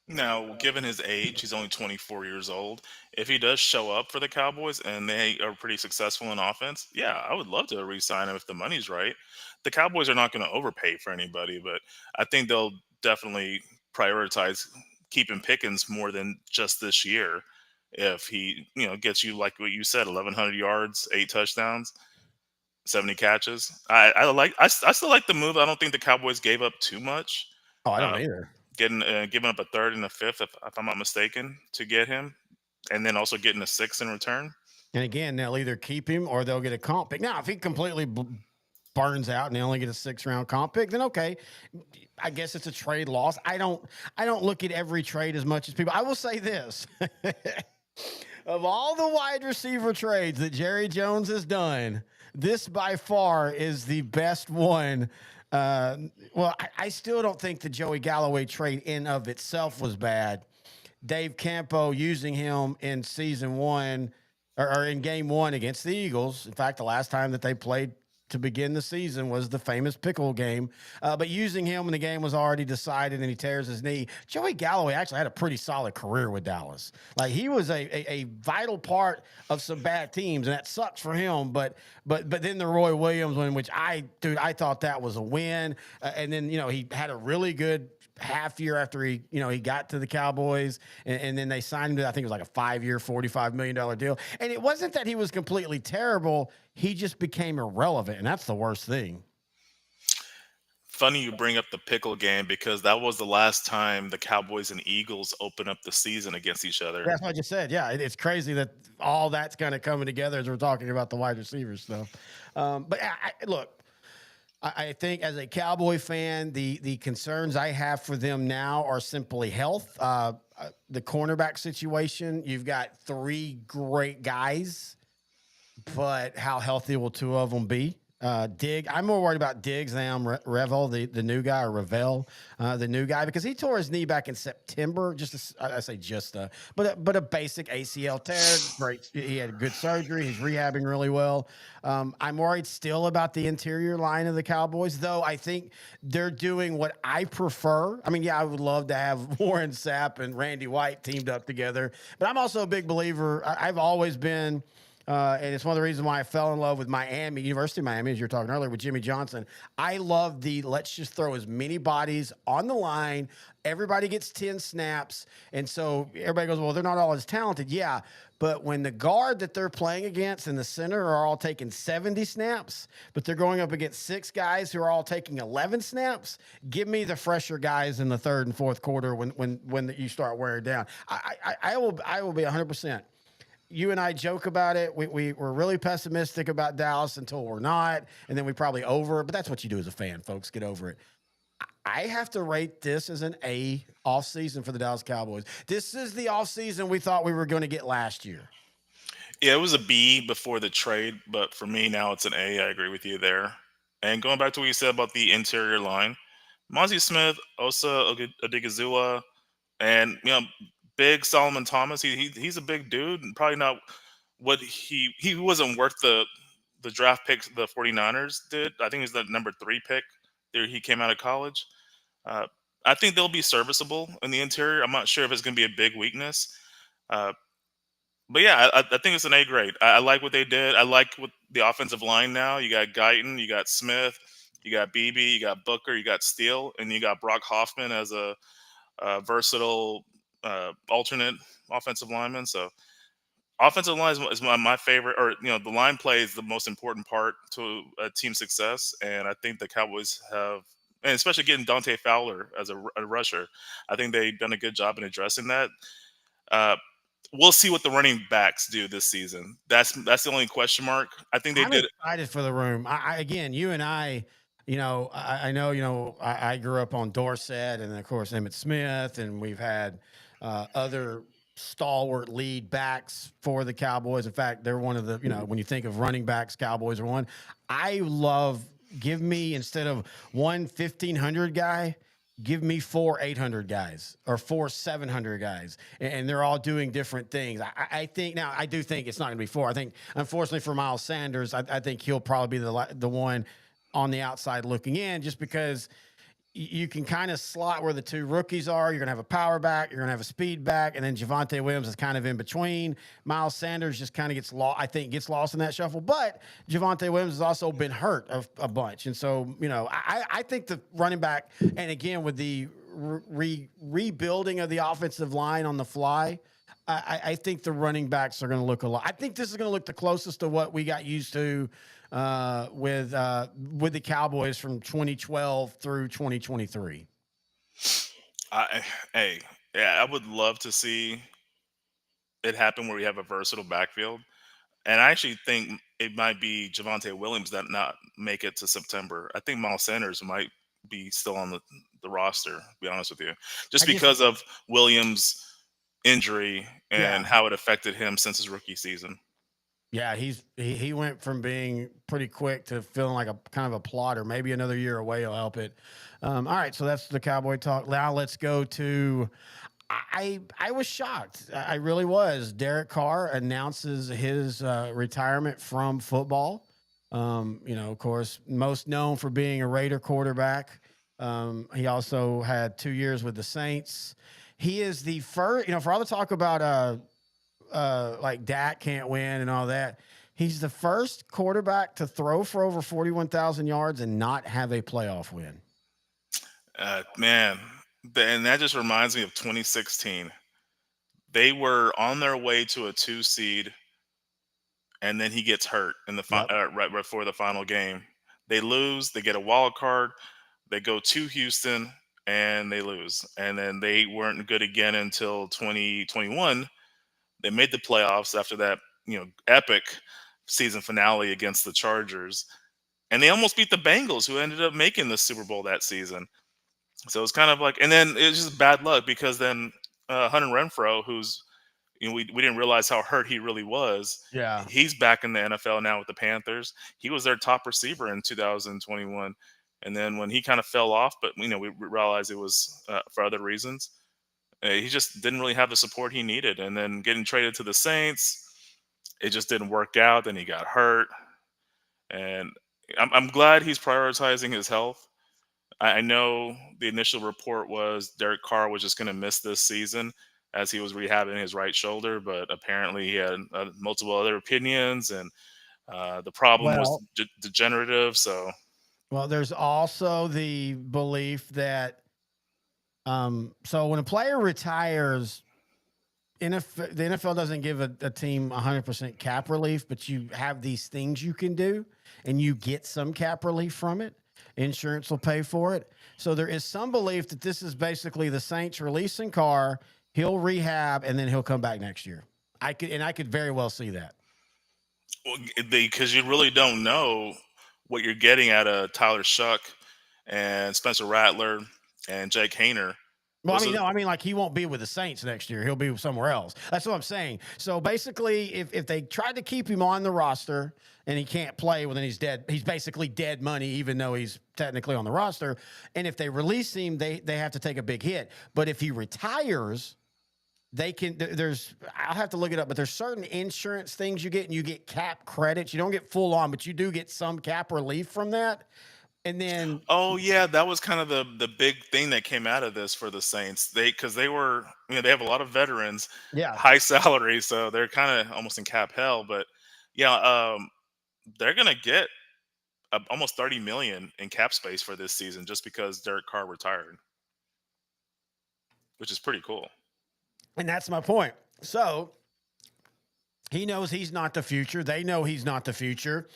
Now, given his age, he's only 24 years old. If he does show up for the Cowboys and they are pretty successful in offense, yeah, I would love to re-sign him if the money's right. The Cowboys are not going to overpay for anybody, but I think they'll definitely prioritize keeping Pickens more than just this year. If he, gets you like what you said, 1,100 yards, 8 touchdowns, 70 catches. I still like the move. I don't think the Cowboys gave up too much. Oh, I don't Uh, either. giving up a third and a fifth, if I'm not mistaken, to get him, and then also getting a sixth in return. And again, they'll either keep him or they'll get a comp pick. Now, if he completely burns out and they only get a 6th round comp pick, then okay, I guess it's a trade loss. I don't look at every trade as much as people. I will say this. Of all the wide receiver trades that Jerry Jones has done, this by far is the best one. I still don't think the Joey Galloway trade in of itself was bad. Dave Campo using him in season one or in game one against the Eagles. In fact, the last time that they played to begin the season was the famous pickle game. But using him when the game was already decided and he tears his knee, Joey Galloway actually had a pretty solid career with Dallas. Like he was a vital part of some bad teams, and that sucks for him. But then the Roy Williams one, which I thought that was a win, and then he had a really good half year after he got to the Cowboys, and then they signed him to, I think it was like a 5-year, $45 million deal. And it wasn't that he was completely terrible; he just became irrelevant, and that's the worst thing. Funny you bring up the pickle game because that was the last time the Cowboys and Eagles opened up the season against each other. That's what I just said. Yeah, it's crazy that all that's kind of coming together as we're talking about the wide receiver stuff. But look, I think as a Cowboy fan, the concerns I have for them now are simply health. The cornerback situation, you've got three great guys, but how healthy will two of them be? I'm more worried about Diggs than I am Revel, the new guy, or Revel, the new guy, because he tore his knee back in September. I say but a basic ACL tear. Great, he had good surgery. He's rehabbing really well. I'm worried still about the interior line of the Cowboys, though. I think they're doing what I prefer. I mean, yeah, I would love to have Warren Sapp and Randy White teamed up together, but I'm also a big believer. I've always been. And it's one of the reasons why I fell in love with Miami, University of Miami, as you were talking earlier with Jimmy Johnson. I love let's just throw as many bodies on the line. Everybody gets 10 snaps. And so everybody goes, well, they're not all as talented. Yeah. But when the guard that they're playing against and the center are all taking 70 snaps, but they're going up against 6 guys who are all taking 11 snaps, give me the fresher guys in the third and fourth quarter when you start wearing down. I will be 100%. You and I joke about it. We're really pessimistic about Dallas until we're not, and then we probably over it. But that's what you do as a fan, folks. Get over it. I have to rate this as an A offseason for the Dallas Cowboys. This is the offseason we thought we were going to get last year. Yeah, it was a B before the trade, but for me now it's an A. I agree with you there. And going back to what you said about the interior line, Mozzie Smith, Osa Odigizua, and big Solomon Thomas. He's a big dude, and probably not what he wasn't worth the draft picks the 49ers did. I think he's the number 3 pick. There he came out of college. Uh, I think they'll be serviceable in the interior. I'm not sure if it's going to be a big weakness. Uh, but yeah, I think it's an A grade. I like what they did. I like what the offensive line now. You got Guyton, you got Smith, you got BB, you got Booker, you got Steele, and you got Brock Hoffman as a versatile alternate offensive lineman. So offensive line is my favorite, or the line play is the most important part to a team success. And I think the Cowboys have, and especially getting Dante Fowler as a rusher, I think they've done a good job in addressing that. Uh, we'll see what the running backs do this season. That's the only question mark. I think they I'm did. excited for the room. Again, you and I know, I grew up on Dorset and, of course, Emmitt Smith, and we've had other stalwart lead backs for the Cowboys. In fact, they're one of the, when you think of running backs, Cowboys are one. I love, give me, instead of 1,500 guy, give me 4 800 guys or 4 700 guys, and they're all doing different things. I think now I do think it's not going to be 4. I think, unfortunately for Miles Sanders, I think he'll probably be the one on the outside looking in, just because you can kind of slot where the 2 rookies are. You're going to have a power back, you're going to have a speed back, and then Javonte Williams is kind of in between. Miles Sanders just kind of gets lost, I think, gets lost in that shuffle. But Javonte Williams has also been hurt a bunch. And so, I think the running back, and again, with the rebuilding of the offensive line on the fly, I think the running backs are going to look a lot. I think this is going to look the closest to what we got used to with the Cowboys from 2012 through 2023. I, hey, yeah, I would love to see it happen where we have a versatile backfield. And I actually think it might be Javonte Williams that not make it to September. I think Miles Sanders might be still on the roster, to be honest with you, just I just because of Williams' injury and Yeah. how it affected him since his rookie season. Yeah, he went from being pretty quick to feeling like a kind of a plotter. Maybe another year away will help it. All right, so that's the Cowboy talk. Now let's go to. I was shocked. I really was. Derek Carr announces his retirement from football. Of course, most known for being a Raider quarterback. He also had 2 years with the Saints. He is the first, for all the talk about like Dak can't win and all that. He's the first quarterback to throw for over 41,000 yards and not have a playoff win. Man, and that just reminds me of 2016. They were on their way to a 2 seed, and then he gets hurt in the Yep. right before the final game. They lose. They get a wild card. They go to Houston and they lose. And then they weren't good again until 2021. They made the playoffs after that, epic season finale against the Chargers. And they almost beat the Bengals, who ended up making the Super Bowl that season. So it's kind of like, and then it's just bad luck because then Hunter Renfro, who's, we didn't realize how hurt he really was. Yeah. He's back in the NFL now with the Panthers. He was their top receiver in 2021. And then when he kind of fell off, but we realized it was for other reasons. He just didn't really have the support he needed. And then getting traded to the Saints, it just didn't work out. Then he got hurt. And I'm glad he's prioritizing his health. I know the initial report was Derek Carr was just going to miss this season as he was rehabbing his right shoulder, but apparently he had multiple other opinions, and the problem was Well, degenerative. So, well, there's also the belief that so when a player retires, the NFL doesn't give a team 100% cap relief, but you have these things you can do and you get some cap relief from it. Insurance will pay for it. So there is some belief that this is basically the Saints releasing Carr, he'll rehab, and then he'll come back next year. I could very well see that. because you really don't know what you're getting out of Tyler Shuck and Spencer Rattler and Jake Hayner. Well, I Those mean, are no, I mean, like he won't be with the Saints next year. He'll be somewhere else. That's what I'm saying. So basically, if they tried to keep him on the roster and he can't play, well, then he's dead. He's basically dead money, even though he's technically on the roster. And if they release him, they have to take a big hit. But if he retires, they can. I'll have to look it up, but there's certain insurance things you get, and you get cap credits. You don't get full on, but you do get some cap relief from that. And then, Oh yeah, that was kind of the big thing that came out of this for the Saints. Because they were, they have a lot of veterans, yeah, high salary, so they're kind of almost in cap hell. But yeah, they're gonna get almost 30 million in cap space for this season just because Derek Carr retired, which is pretty cool. and that's my point. So he knows he's not the future. They know he's not the future.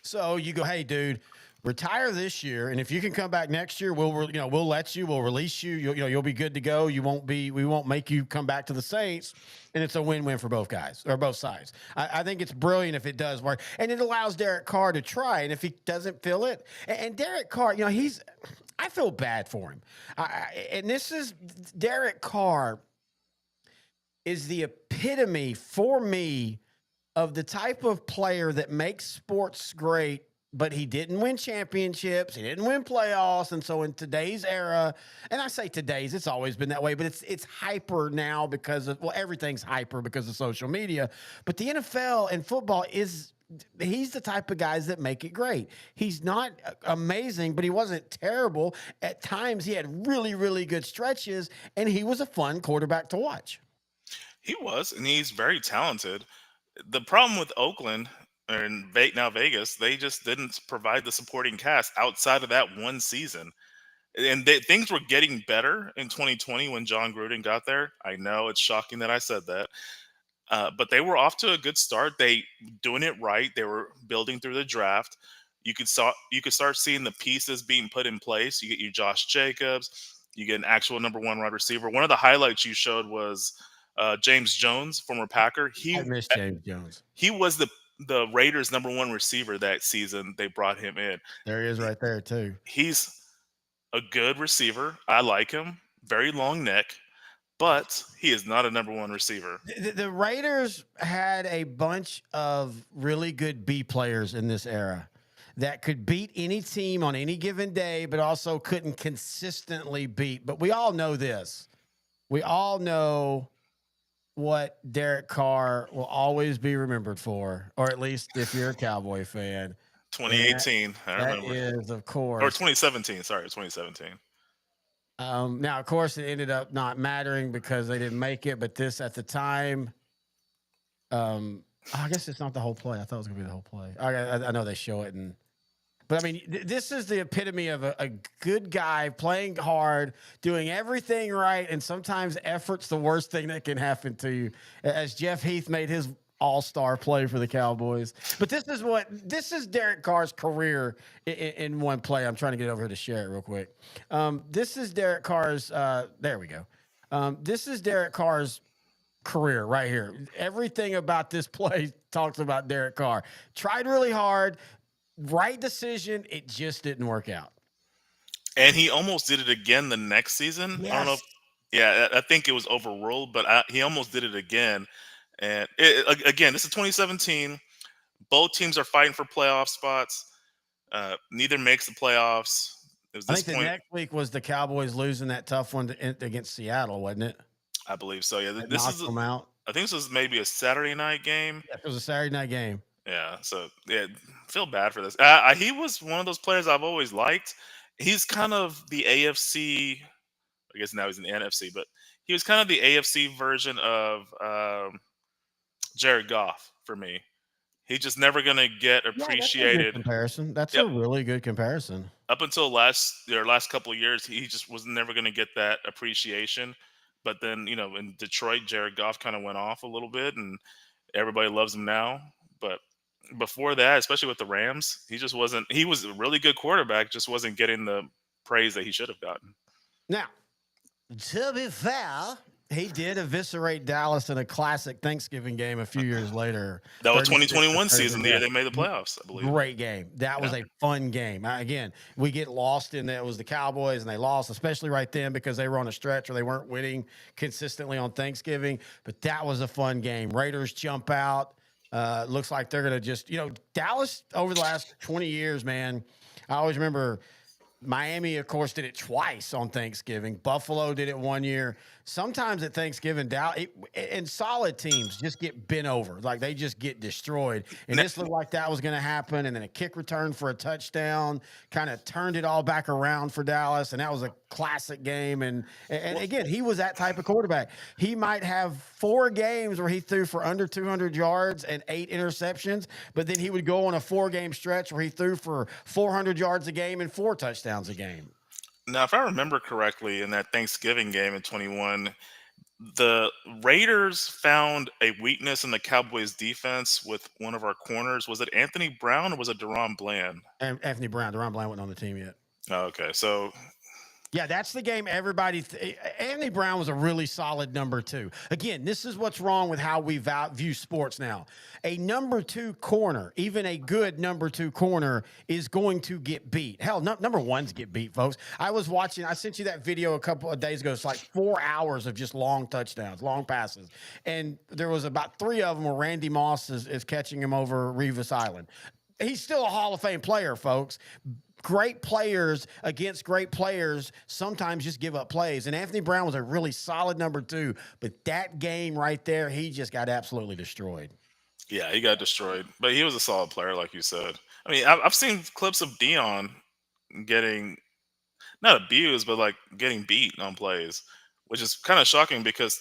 So you go, hey, dude, retire this year, and if you can come back next year, we'll let you, we'll release you. You'll be good to go. We won't make you come back to the Saints, and it's a win-win for both guys or both sides. I think it's brilliant if it does work, and it allows Derek Carr to try. And if he doesn't feel it, and Derek Carr, I feel bad for him. And this is Derek Carr is the epitome for me of the type of player that makes sports great, but he didn't win championships, he didn't win playoffs, and so in today's era, and I say today's, it's always been that way, but it's hyper now because of everything's hyper because of social media. But the NFL and football he's the type of guys that make it great. He's not amazing, but he wasn't terrible. At times, he had really, really good stretches, and he was a fun quarterback to watch. He was, and he's very talented. The problem with Oakland and now Vegas, they just didn't provide the supporting cast outside of that one season. And things were getting better in 2020 when John Gruden got there. I know it's shocking that I said that, but they were off to a good start. They doing it right. They were building through the draft. You could start seeing the pieces being put in place. You get your Josh Jacobs. You get an actual number one wide receiver. One of the highlights you showed was James Jones, former Packer. I miss James Jones. He was the Raiders' number one receiver that season. They brought him in. There he is right there, too. He's a good receiver. I like him. Very long neck, but he is not a number one receiver. The Raiders had a bunch of really good B players in this era that could beat any team on any given day, but also couldn't consistently beat. But we all know this. We all know what Derek Carr will always be remembered for, or at least if you're a Cowboy fan. And 2018. I that remember. is, of Or course. 2017. Sorry, 2017. Now, of course, it ended up not mattering because they didn't make it. But this at the time, I guess it's not the whole play. I thought it was gonna be the whole play. I know they show it, but I mean, this is the epitome of a good guy playing hard, doing everything right, and sometimes effort's the worst thing that can happen to you. As Jeff Heath made his all-star play for the Cowboys, but this is Derek Carr's career in one play. I'm trying to get over here to share it real quick. This is Derek Carr's. There we go. This is Derek Carr's career right here. Everything about this play talks about Derek Carr. Tried really hard, right decision. It just didn't work out. And he almost did it again the next season. I don't know if, Yes. yeah, I think it was overruled, but he almost did it again. And again, this is 2017. Both teams are fighting for playoff spots. Neither makes the playoffs. It was I this think the point, next week was the Cowboys losing that tough one against Seattle, wasn't it? I believe so. Yeah, That this knocked is. them out. I think this was maybe a Saturday night game. Yeah, it was a Saturday night game. Yeah, so yeah, feel bad for this. He was one of those players I've always liked. He's kind of the AFC. I guess now he's in the NFC, but he was kind of the AFC version of Jared Goff for me. He's just never gonna get Yeah, that's a good appreciated. comparison. That's a Yep. really good comparison. Up until last couple of years, he just was never gonna get that appreciation. But then, in Detroit, Jared Goff kind of went off a little bit, and everybody loves him now. But before that, especially with the Rams, he just wasn't. He was a really good quarterback, just wasn't getting the praise that he should have gotten. Now, to be fair, he did eviscerate Dallas in a classic Thanksgiving game a few years later. That was 36 to 2021 season, the year 30. they made the playoffs, I believe. Great game. That was Yeah. a fun game. Again, we get lost in that it was the Cowboys and they lost, especially right then because they were on a stretch where they weren't winning consistently on Thanksgiving. But that was a fun game. Raiders jump out. Looks like they're going to just, Dallas over the last 20 years, man. I always remember Miami, of course, did it twice on Thanksgiving. Buffalo did it one year. Sometimes at Thanksgiving, and solid teams just get bent over. Like they just get destroyed. And Now, this looked like that was going to happen. And then a kick return for a touchdown kind of turned it all back around for Dallas. And that was a classic game. And again, he was that type of quarterback. He might have 4 games where he threw for under 200 yards and 8 interceptions, but then he would go on a 4-game stretch where he threw for 400 yards a game and 4 touchdowns a game. now, if I remember correctly, in that Thanksgiving game in 21, the Raiders found a weakness in the Cowboys' defense with one of our corners. Was it Anthony Brown or was it Deron Bland? And Anthony Brown, Deron Bland wasn't on the team yet. Oh, okay, so Yeah, that's the game everybody. Anthony Brown was a really solid number 2. Again, this is what's wrong with how we view sports now. A number 2 corner, even a good number 2 corner, is going to get beat. Hell, number 1s get beat, folks. I sent you that video a couple of days ago. It's like 4 hours of just long touchdowns, long passes. And there was about 3 of them where Randy Moss is catching him over Revis Island. He's still a Hall of Fame player, folks. Great players against great players sometimes just give up plays. And Anthony Brown was a really solid number 2, but that game right there, he just got absolutely destroyed. yeah, he got destroyed. But he was a solid player, like you said. I mean, I've seen clips of Dion getting not abused, but like getting beat on plays, which is kind of shocking because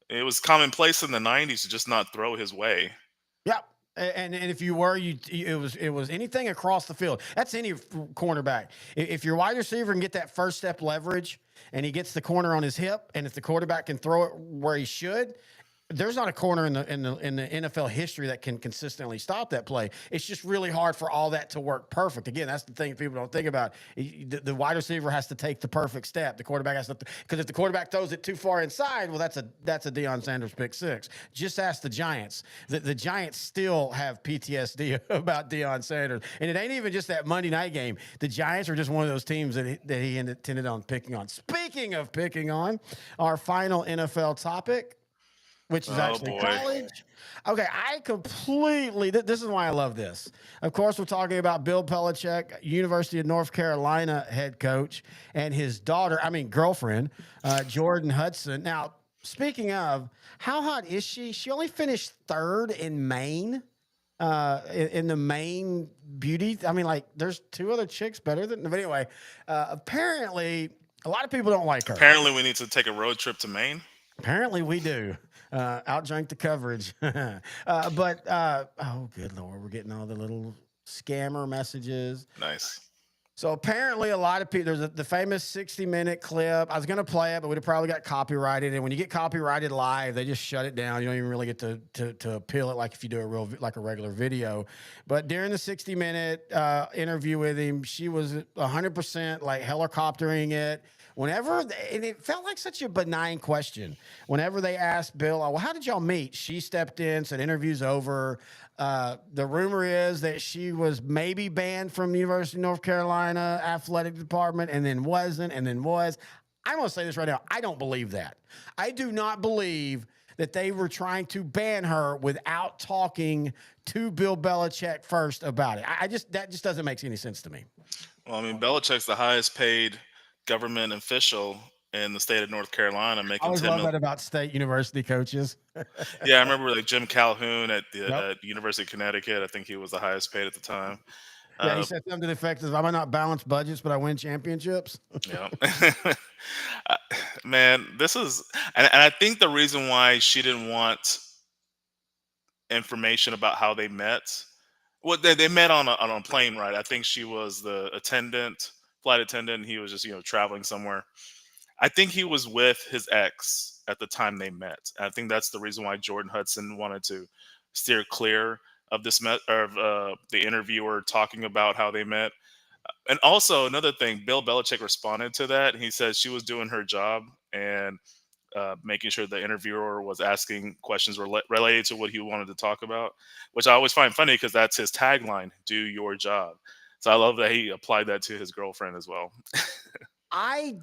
it was commonplace in the '90s to just not throw his way. Yep. And if you were, it was anything across the field. That's any cornerback. If your wide receiver can get that first step leverage and he gets the corner on his hip, and if the quarterback can throw it where he should, there's not a corner in the NFL history that can consistently stop that play. It's just really hard for all that to work perfect. Again, that's the thing people don't think about. The wide receiver has to take the perfect step. The quarterback has to, because if the quarterback throws it too far inside, well, that's a Deion Sanders pick 6. Just ask the Giants. The Giants still have PTSD about Deion Sanders, and it ain't even just that Monday night game. The Giants are just one of those teams that he intended on picking on. Speaking of picking on, our final NFL topic, which is Oh actually boy. college. Okay, this is why I love this. Of course, we're talking about Bill Belichick, University of North Carolina head coach, and his girlfriend, Jordan Hudson. Now, speaking of, how hot is she? She only finished 3rd in Maine. in the main beauty. I mean, like, there's two other chicks better than. But anyway, apparently, a lot of people don't like her. Apparently, we need to take a road trip to Maine. Apparently, we do. Outdrink the coverage. Oh, good Lord, we're getting all the little scammer messages. Nice. So apparently, a lot of people. There's the famous 60-minute clip. I was going to play it, but we'd have probably got copyrighted. And when you get copyrighted live, they just shut it down. You don't even really get to appeal it like if you do a regular video. But during the 60-minute interview with him, she was 100% like helicoptering it. And it felt like such a benign question. Whenever they asked Bill, "Oh, well, how did y'all meet?" She stepped in, said, "Interview's over." The rumor is that she was maybe banned from the University of North Carolina athletic department and then wasn't and then was. I'm going to say this right now. I don't believe that. I do not believe that they were trying to ban her without talking to Bill Belichick first about it. That just doesn't make any sense to me. Well, I mean, Belichick's the highest paid government official in the state of North Carolina, I making always 10 love million. that about state university coaches. Yeah, I remember like Jim Calhoun at the Yep. University of Connecticut. I think he was the highest paid at the time. Yeah, he Uh, said something to the effect of, "I might not balance budgets, but I win championships." yeah. Uh, Man, this is, and I think the reason why she didn't want information about how they met, well, they met on a plane ride. I think she was the flight attendant, and he was just, traveling somewhere. I think he was with his ex at the time they met. I think that's the reason why Jordan Hudson wanted to steer clear of the interviewer talking about how they met. And also another thing, Bill Belichick responded to that. He said she was doing her job and making sure the interviewer was asking questions related to what he wanted to talk about, which I always find funny because that's his tagline: "Do your job." So I love that he applied that to his girlfriend as well. I,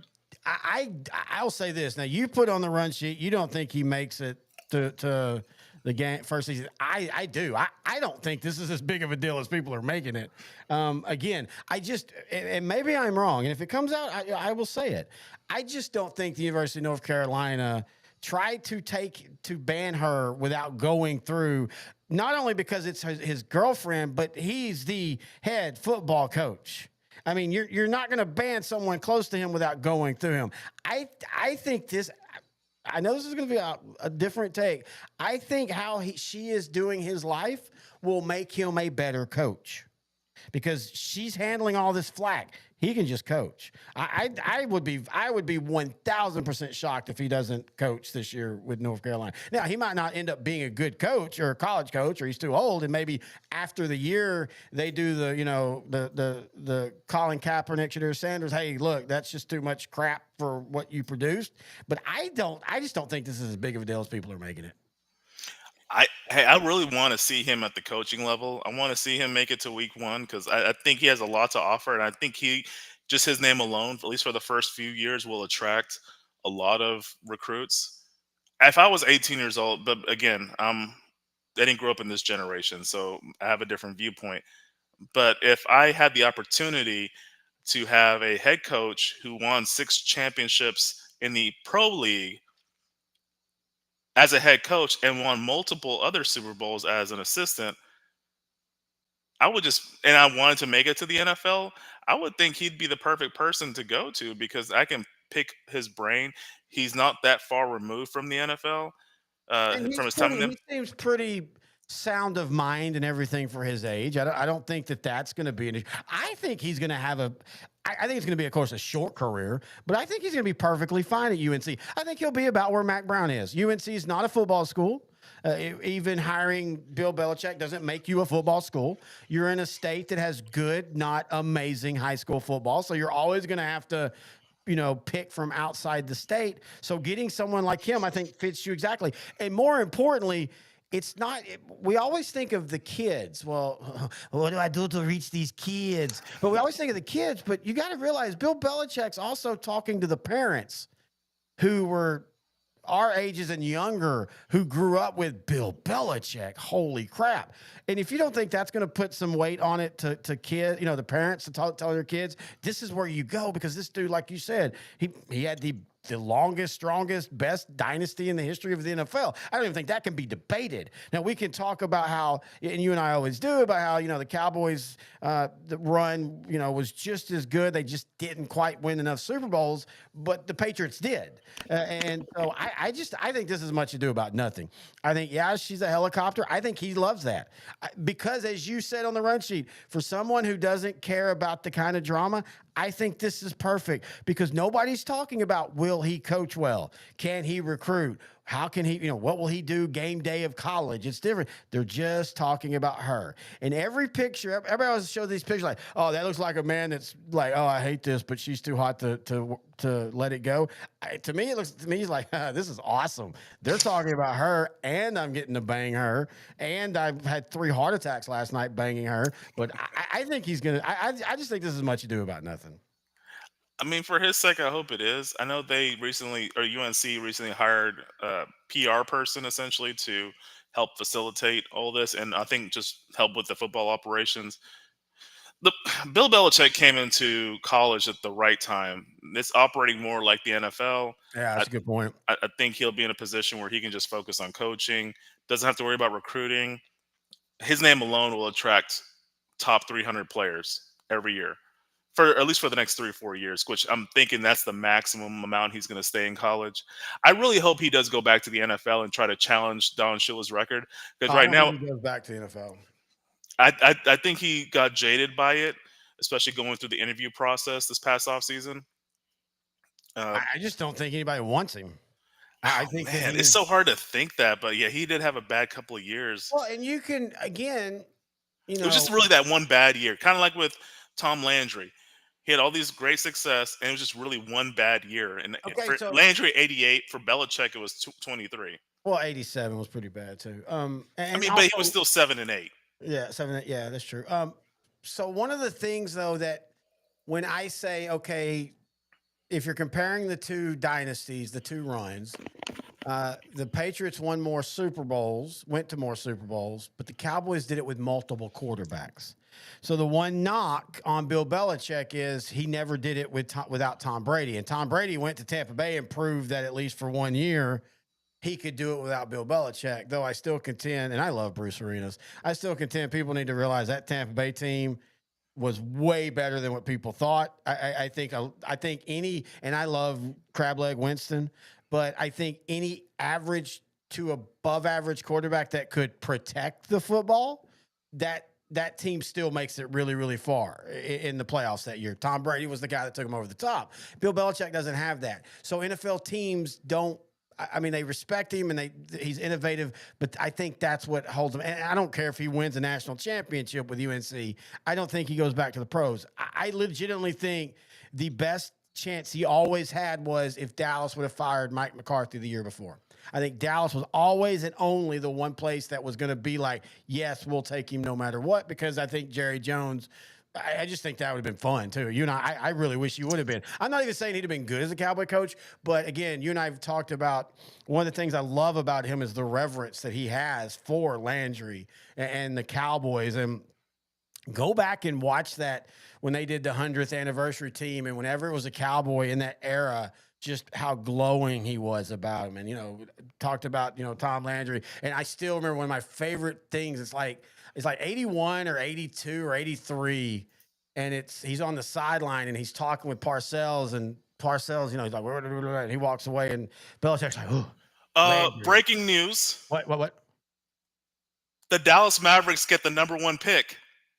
I, I'll say this. Now, you put on the run sheet. You don't think he makes it to the game first season. I do. I don't think this is as big of a deal as people are making it. Again, and maybe I'm wrong. And if it comes out, I will say it. I just don't think the University of North Carolina tried to ban her without going through. Not only because it's his girlfriend, but he's the head football coach. I mean, you're not going to ban someone close to him without going through him. I think this. I know this is going to be a different take. I think how she is doing his life will make him a better coach because she's handling all this flack. He can just coach. I would be 1,000% shocked if he doesn't coach this year with North Carolina. Now, he might not end up being a good coach or a college coach, or he's too old, and maybe after the year they do the Colin Kaepernick, Shadur Sanders. Hey, look, that's just too much crap for what you produced. But I just don't think this is as big of a deal as people are making it. I really want to see him at the coaching level. I want to see him make it to week one because I think he has a lot to offer, and I think just his name alone, at least for the first few years, will attract a lot of recruits. If I was 18 years old, but again, I didn't grow up in this generation, so I have a different viewpoint. But if I had the opportunity to have a head coach who won 6 championships in the pro league as a head coach and won multiple other Super Bowls as an assistant, and I wanted to make it to the NFL, I would think he'd be the perfect person to go to because I can pick his brain. He's not that far removed from the NFL, And from his time in them. he seems pretty sound of mind and everything for his age. I don't think that's going to be an issue. I think he's going to have I think it's going to be, of course, a short career, but I think he's going to be perfectly fine at UNC. I think he'll be about where Mac Brown is. UNC is not a football school. Even hiring Bill Belichick doesn't make you a football school. You're in a state that has good, not amazing high school football. So you're always going to have to pick from outside the state. So getting someone like him, I think, fits you exactly. And more importantly, we always think of the kids. Well, what do I do to reach these kids? But we always think of the kids, but you got to realize Bill Belichick's also talking to the parents who were our ages and younger who grew up with Bill Belichick. Holy crap. And if you don't think that's going to put some weight on it to kids, the parents to tell their kids, this is where you go because this dude, like you said, he had the the longest, strongest, best dynasty in the history of the NFL. I don't even think that can be debated. Now we can talk about how, and you and I always do, about how the Cowboys the run was just as good. They just didn't quite win enough Super Bowls, but the Patriots did. And so I think this is much ado about nothing. I think she's a helicopter. I think he loves that because, as you said on the run sheet, for someone who doesn't care about the kind of drama, I think this is perfect because nobody's talking about will he coach well? Can he recruit? How can he, what will he do game day of college? It's different. They're just talking about her. And every picture, everybody always shows these pictures like, oh, that looks like a man that's like, oh, I hate this, but she's too hot to let it go. To me, he's like, this is awesome. They're talking about her, and I'm getting to bang her, and I've had 3 heart attacks last night banging her. But I think he's going to, I just think this is much ado about nothing. I mean, for his sake, I hope it is. I know they recently, or UNC recently hired a PR person essentially to help facilitate all this, and I think just help with the football operations. The Bill Belichick came into college at the right time. It's operating more like the NFL. Yeah, I, that's a good point. I think he'll be in a position where he can just focus on coaching, doesn't have to worry about recruiting. His name alone will attract top 300 players every year for at least for the next 3 or 4 years, which I'm thinking that's the maximum amount he's going to stay in college. I really hope he does go back to the NFL and try to challenge Don Shula's record because I right don't think now he goes back to the NFL. I think he got jaded by it, especially going through the interview process this past offseason. Uh, I just don't think anybody wants him. I oh think that man, he it's is so hard to think that, but yeah, he did have a bad couple of years. well, and you can again, you It was just know, really that one bad year, kind of like with Tom Landry. He had all these great success, and it was just really one bad year. And okay, for so Landry, 88. For Belichick, it was 23. well, 87 was pretty bad too. I And mean, but he was also, still 7-8. yeah, 7, yeah, that's true. So one of the things though that when I say, okay, if you're comparing the two dynasties, the two runs, the Patriots went to more Super Bowls, but the Cowboys did it with multiple quarterbacks. So the one knock on Bill Belichick is he never did it without Tom Brady. And Tom Brady went to Tampa Bay and proved that at least for 1 year, he could do it without Bill Belichick. Though I still contend, and I love Bruce Arenas, I still contend people need to realize that Tampa Bay team was way better than what people thought. I think any, and I love Crab Leg Winston, but I think any average to above average quarterback that could protect the football, that team still makes it really, really far in the playoffs that year. Tom Brady was the guy that took him over the top. Bill Belichick doesn't have that. So NFL teams don't. I mean, they respect him and he's innovative, but I think that's what holds him. And I don't care if he wins a national championship with UNC. I don't think he goes back to the pros. I legitimately think the best chance he always had was if Dallas would have fired Mike McCarthy the year before. I think Dallas was always and only the one place that was going to be like, yes, we'll take him no matter what, because I think Jerry Jones. I just think that would have been fun too. You and I really wish you would have been. I'm not even saying he'd have been good as a Cowboy coach, but again, you and I have talked about one of the things I love about him is the reverence that he has for Landry and the Cowboys. And go back and watch that when they did the 100th anniversary team, and whenever it was a Cowboy in that era, just how glowing he was about him. And, talked about, Tom Landry. And I still remember one of my favorite things. It's like 81 or 82 or 83. And he's on the sideline and he's talking with Parcells, and Parcells, he's like, and he walks away, and Belichick's like, oh, Landry. Breaking news: What? the Dallas Mavericks get the #1 pick.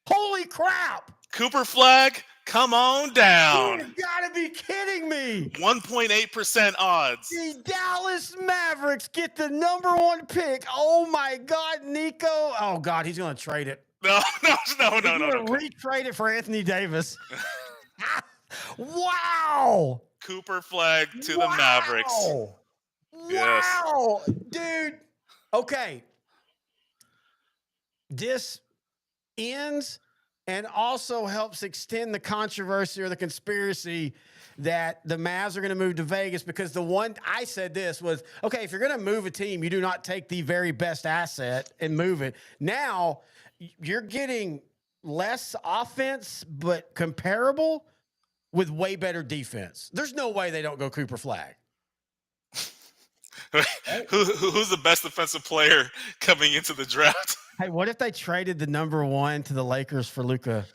Holy crap. Cooper Flag, come on down. You gotta be kidding me. 1.8% odds. The Dallas Mavericks get the #1 pick. Oh my God, Nico. Oh God, he's gonna trade it. No. He's gonna retrade it for Anthony Davis. Wow. Cooper Flag to the Mavericks. Yes. Wow, dude. Okay. This ends and also helps extend the controversy or the conspiracy that the Mavs are going to move to Vegas, because the one I said this was, okay, if you're going to move a team, you do not take the very best asset and move it. Now you're getting less offense, but comparable with way better defense. There's no way they don't go Cooper Flag. Who's the best defensive player coming into the draft? Hey, what if they traded the number 1 to the Lakers for Luka?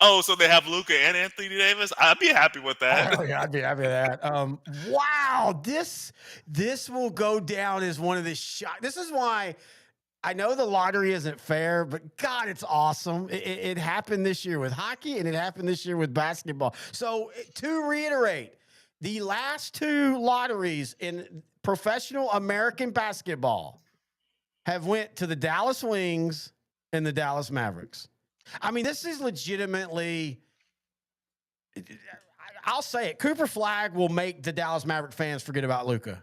Oh, so they have Luca and Anthony Davis. I'd be happy with that. Oh yeah, I'd be happy with that. Wow, this will go down as one of the shock. This is why I know the lottery isn't fair, but God, it's awesome. It happened this year with hockey, and it happened this year with basketball. So to reiterate, the last 2 lotteries in professional American basketball have went to the Dallas Wings and the Dallas Mavericks. I mean, this is legitimately. I'll say it. Cooper Flagg will make the Dallas Maverick fans forget about Luka.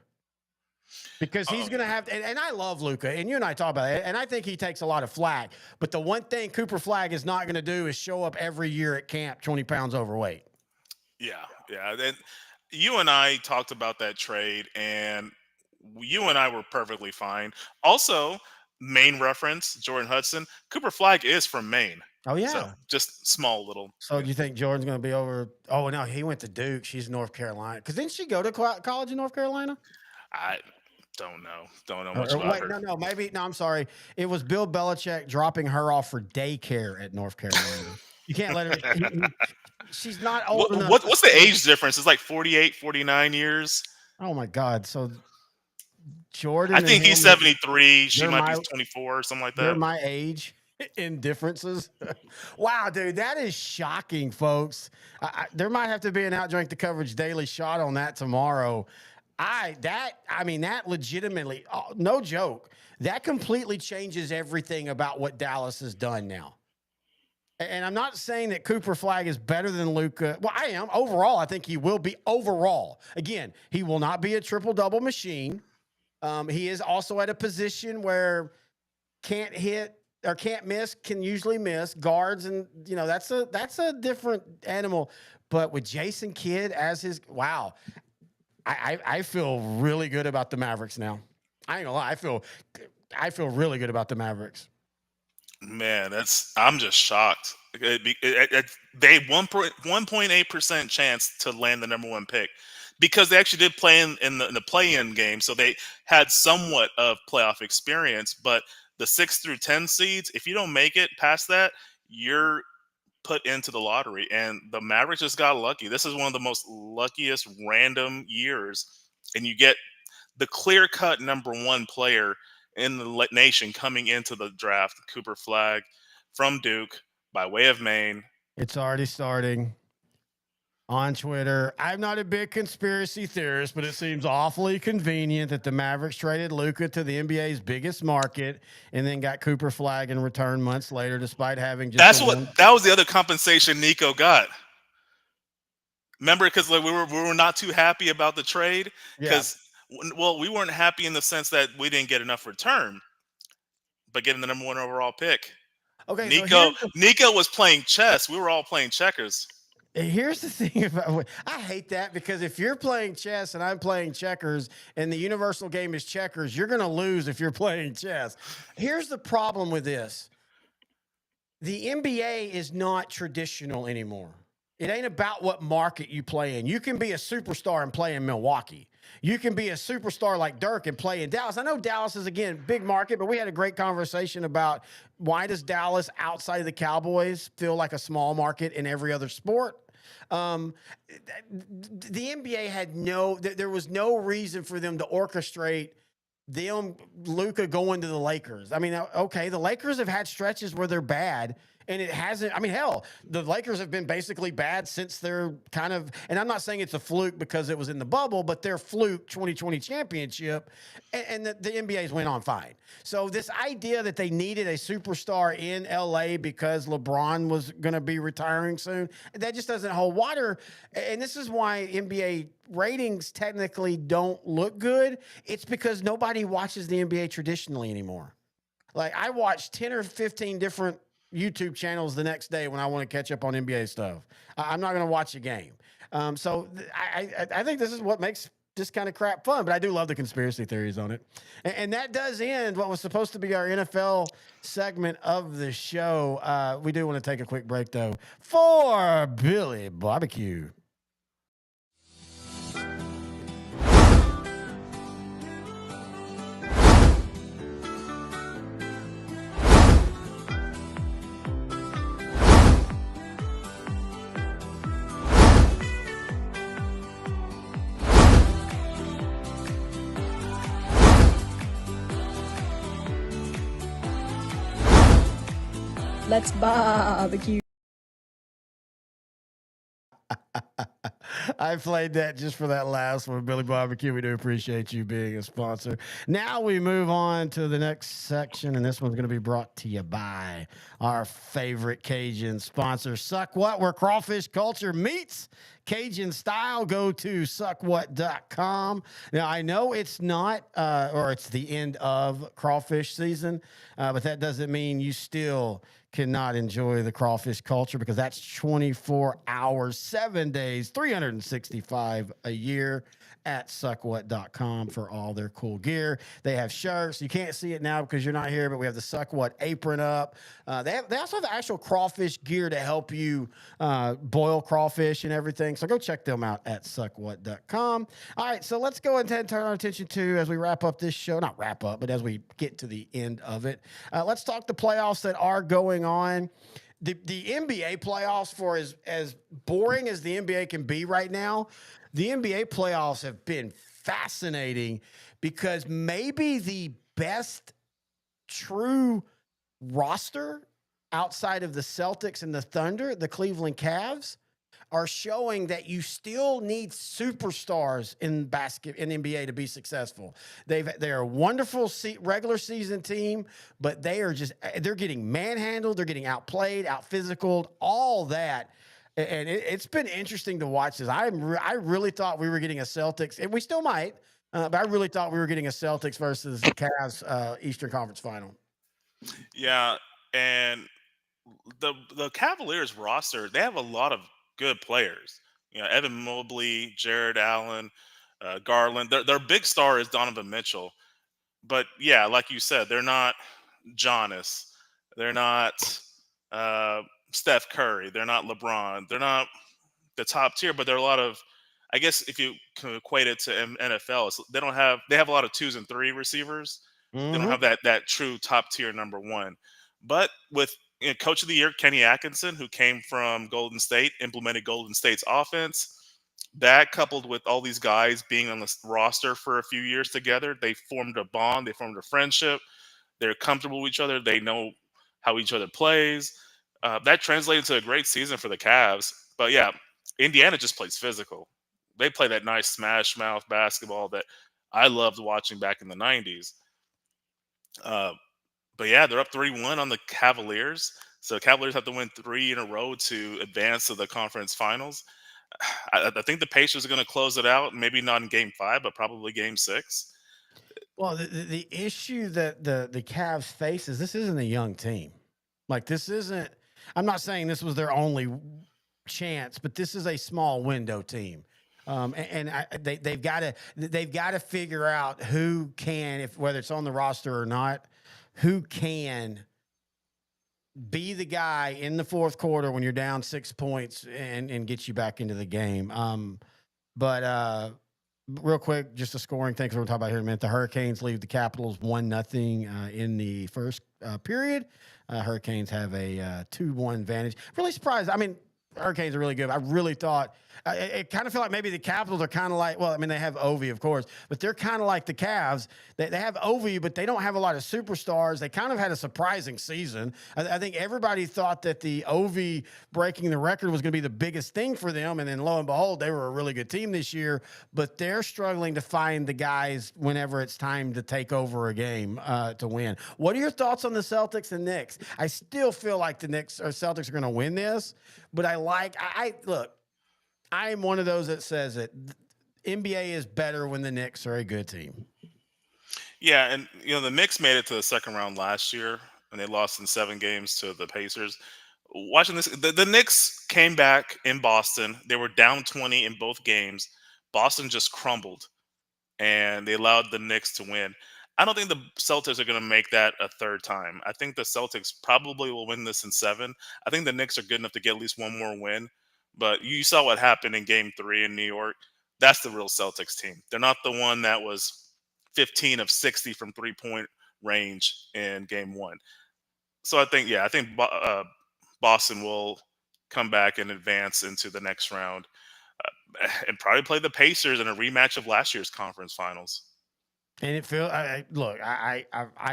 Because he's going to have, and I love Luka, and you and I talk about it, and I think he takes a lot of flack. But the one thing Cooper Flagg is not going to do is show up every year at camp 20 pounds overweight. Yeah. And you and I talked about that trade, and you and I were perfectly fine. Also, Maine reference, Jordan Hudson. Cooper Flagg is from Maine. Oh, So yeah. just small little. So do you think Jordan's going to be over? Oh, no, he went to Duke. She's North Carolina. Because didn't she go to college in North Carolina? I don't know much about Wait, her. No, I'm sorry. It was Bill Belichick dropping her off for daycare at North Carolina. You can't let her. She's not old enough. What's the age difference? It's like 48, 49 years. Oh, my God. So Jordan. I think he's 73. She might be 24 or something like that. They're my age in differences. Wow, dude, that is shocking, folks. There might have to be an Outdrink the Coverage daily shot on that tomorrow. That legitimately, no joke, that completely changes everything about what Dallas has done now. And I'm not saying that Cooper Flagg is better than Luka. Well, I am. Overall, I think he will be overall. Again, he will not be a triple-double machine. He is also at a position where can't hit or can't miss, can usually miss guards. And, that's a different animal. But with Jason Kidd as his, wow, I feel really good about the Mavericks now. I ain't gonna lie. I feel really good about the Mavericks. Man, I'm just shocked. They 1.8% chance to land the number 1 pick because they actually did play in the play-in game, so they had somewhat of playoff experience. But the 6 through 10 seeds, if you don't make it past that, you're put into the lottery. And the Mavericks just got lucky. This is one of the most luckiest random years, and you get the clear-cut number 1 player in the nation coming into the draft, Cooper Flagg from Duke by way of Maine. It's already starting on Twitter. I'm not a big conspiracy theorist, but it seems awfully convenient that the Mavericks traded Luka to the NBA's biggest market and then got Cooper Flagg in return months later, despite having just that was the other compensation Nico got. Remember, because we were not too happy about the trade because. Yeah. Well, we weren't happy in the sense that we didn't get enough return, but getting the number 1 overall pick. Okay, Nico was playing chess. We were all playing checkers. Here's the thing about I hate that because if you're playing chess and I'm playing checkers and the universal game is checkers, you're going to lose if you're playing chess. Here's the problem with this. The NBA is not traditional anymore. It ain't about what market you play in. You can be a superstar and play in Milwaukee. You can be a superstar like Dirk and play in Dallas. I know Dallas is, again, big market, but we had a great conversation about why does Dallas, outside of the Cowboys, feel like a small market in every other sport? The NBA had there was no reason for them to orchestrate Luka going to the Lakers. I mean, okay, the Lakers have had stretches where they're bad. And it hasn't, I mean, hell, the Lakers have been basically bad since they're kind of, and I'm not saying it's a fluke because it was in the bubble, but their fluke 2020 championship, and the NBA's went on fine. So this idea that they needed a superstar in LA because LeBron was going to be retiring soon, that just doesn't hold water. And this is why NBA ratings technically don't look good. It's because nobody watches the NBA traditionally anymore. Like, I watch 10 or 15 different YouTube channels the next day when I want to catch up on NBA stuff. I'm not going to watch a game. So I think this is what makes this kind of crap fun, but I do love the conspiracy theories on it. And that does end what was supposed to be our NFL segment of the show. We do want to take a quick break, though, for Billy Barbecue. Let's barbecue. I played that just for that last one, Billy Barbecue. We do appreciate you being a sponsor. Now we move on to the next section, and this one's going to be brought to you by our favorite Cajun sponsor, Suck What, where crawfish culture meets Cajun style. Go to suckwhat.com. Now, I know it's not, or it's the end of crawfish season, but that doesn't mean you still cannot enjoy the crawfish culture because that's 24 hours, 7 days, 365 a year at suckwhat.com for all their cool gear. They have shirts. You can't see it now because you're not here, but we have the Suck What apron up. They also have the actual crawfish gear to help you boil crawfish and everything. So go check them out at suckwhat.com. All right, so let's go ahead and turn our attention to, as we wrap up this show, not wrap up, but as we get to the end of it, let's talk the playoffs that are going on. The NBA playoffs, for as boring as the NBA can be right now, the NBA playoffs have been fascinating because maybe the best true roster outside of the Celtics and the Thunder, the Cleveland Cavs, are showing that you still need superstars in NBA to be successful. They're a wonderful regular season team, but they're getting manhandled, they're getting outplayed, out physicaled, all that. And it's been interesting to watch this. I really thought we were getting a Celtics, and we still might, but I really thought we were getting a Celtics versus Cavs Eastern Conference final. Yeah, and the Cavaliers roster, they have a lot of good players. Evan Mobley, Jared Allen, Garland. Their big star is Donovan Mitchell. But yeah, like you said, they're not Giannis. They're not uh, Steph Curry. They're not LeBron. They're not the top tier, but there are a lot of, I guess if you can equate it to NFL, they have a lot of twos and three receivers. They don't Mm-hmm. have that true top tier number one. But with Coach of the Year Kenny Atkinson, who came from Golden State, implemented Golden State's offense. That coupled with all these guys being on the roster for a few years together, they formed a bond. They formed a friendship. They're comfortable with each other. They know how each other plays. That translated to a great season for the Cavs. But yeah, Indiana just plays physical. They play that nice smash mouth basketball that I loved watching back in the 90s. Uh, but yeah, they're up 3-1 on the Cavaliers. So Cavaliers have to win three in a row to advance to the conference finals. I think the Pacers are going to close it out. Maybe not in Game 5, but probably Game 6. Well, the issue that the Cavs face is this isn't a young team. Like this isn't. I'm not saying this was their only chance, but this is a small window team. They've got to figure out who can, if whether it's on the roster or not, who can be the guy in the fourth quarter when you're down 6 points and get you back into the game. But real quick, just a scoring thing, because we're talking about here in a minute. The Hurricanes leave the Capitals 1-0 in the first period. Hurricanes have a 2-1 advantage. Really surprised. I mean, Hurricanes are really good. I really thought it kind of felt like maybe the Capitals are kind of like, well, I mean, they have Ovi, of course, but they're kind of like the Cavs. They have Ovi, but they don't have a lot of superstars. They kind of had a surprising season. I think everybody thought that the Ovi breaking the record was going to be the biggest thing for them. And then lo and behold, they were a really good team this year, but they're struggling to find the guys whenever it's time to take over a game to win. What are your thoughts on the Celtics and Knicks? I still feel like the Knicks or Celtics are going to win this, but I look, I am one of those that says that NBA is better when the Knicks are a good team. Yeah, and the Knicks made it to the second round last year, and they lost in 7 games to the Pacers. Watching this, the Knicks came back in Boston. They were down 20 in both games. Boston just crumbled, and they allowed the Knicks to win. I don't think the Celtics are going to make that a third time. I think the Celtics probably will win this in 7. I think the Knicks are good enough to get at least one more win. But you saw what happened in Game 3 in New York. That's the real Celtics team. They're not the one that was 15 of 60 from 3-point range in Game 1. So I think Boston will come back and advance into the next round, and probably play the Pacers in a rematch of last year's conference finals. And it feels. Look.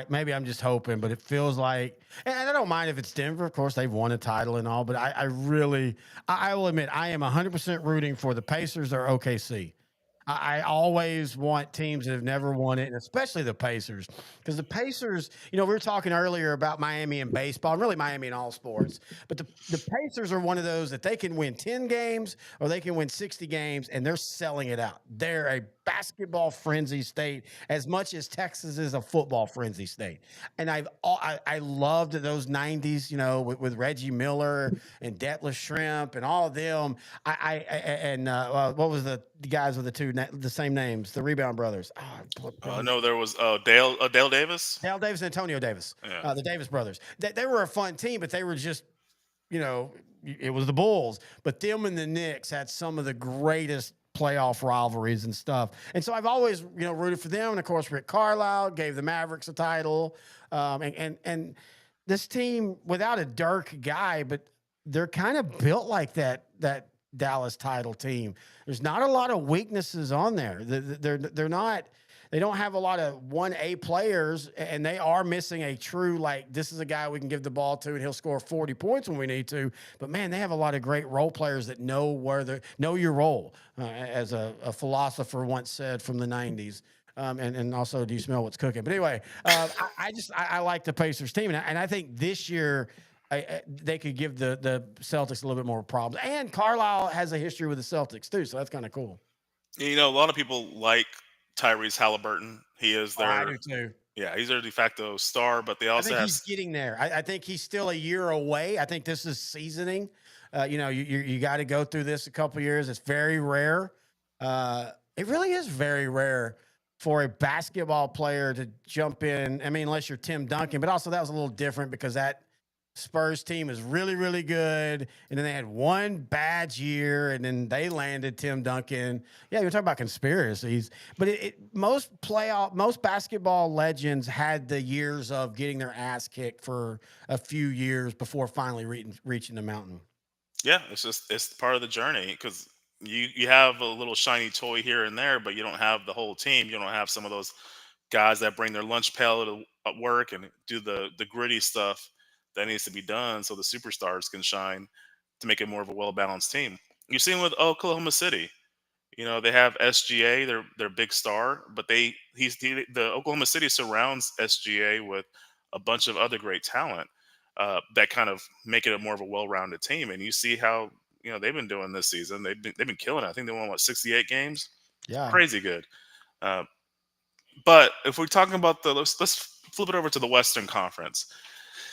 Maybe I'm just hoping, but it feels like. And I don't mind if it's Denver. Of course, they've won a title and all. But I really, I will admit, I am 100% rooting for the Pacers or OKC. I always want teams that have never won it, and especially the Pacers, because the Pacers, we were talking earlier about Miami and baseball, and really Miami in all sports. But the Pacers are one of those that they can win 10 games or they can win 60 games, and they're selling it out. They're a basketball frenzy state as much as Texas is a football frenzy state. And I loved those 90s, with Reggie Miller and Detlef Shrimp and all of them. What was the guys with the same names, the Rebound Brothers? No, there was Dale Davis. Dale Davis and Antonio Davis, Yeah. the Davis brothers. They were a fun team, but they were just, you know, it was the Bulls. But them and the Knicks had some of the greatest playoff rivalries and stuff. And so I've always, rooted for them. And of course, Rick Carlisle gave the Mavericks a title. And this team, without a Dirk guy, but they're kind of built like that Dallas title team. There's not a lot of weaknesses on there. They're not. They don't have a lot of 1A players, and they are missing a true, like, this is a guy we can give the ball to, and he'll score 40 points when we need to. But, man, they have a lot of great role players that know your role, as a philosopher once said from the 90s. And also, do you smell what's cooking? But anyway, I like the Pacers team, and I think this year they could give the Celtics a little bit more problems. And Carlisle has a history with the Celtics, too, so that's kind of cool. A lot of people like Tyrese Halliburton. He is Oh, I their do, too. Yeah, he's their de facto star, but they I also think have he's getting there. I think he's still a year away. I think this is seasoning. You got to go through this a couple years. It's very rare. It really is very rare for a basketball player to jump in. I mean, unless you're Tim Duncan, but also that was a little different because that Spurs team is really, really good. And then they had one bad year, and then they landed Tim Duncan. Yeah, you're talking about conspiracies. But most basketball legends had the years of getting their ass kicked for a few years before finally reaching the mountain. yeah, it's part of the journey because you have a little shiny toy here and there, but you don't have the whole team. You don't have some of those guys that bring their lunch pail to work and do the gritty stuff that needs to be done so the superstars can shine to make it more of a well balanced team. You've seen with Oklahoma City. They have SGA, their big star, but the Oklahoma City surrounds SGA with a bunch of other great talent that kind of make it a more of a well-rounded team. And you see how they've been doing this season. They've been killing it. I think they won 68 games, Yeah. crazy good. Uh, but if we're talking about let's flip it over to the Western Conference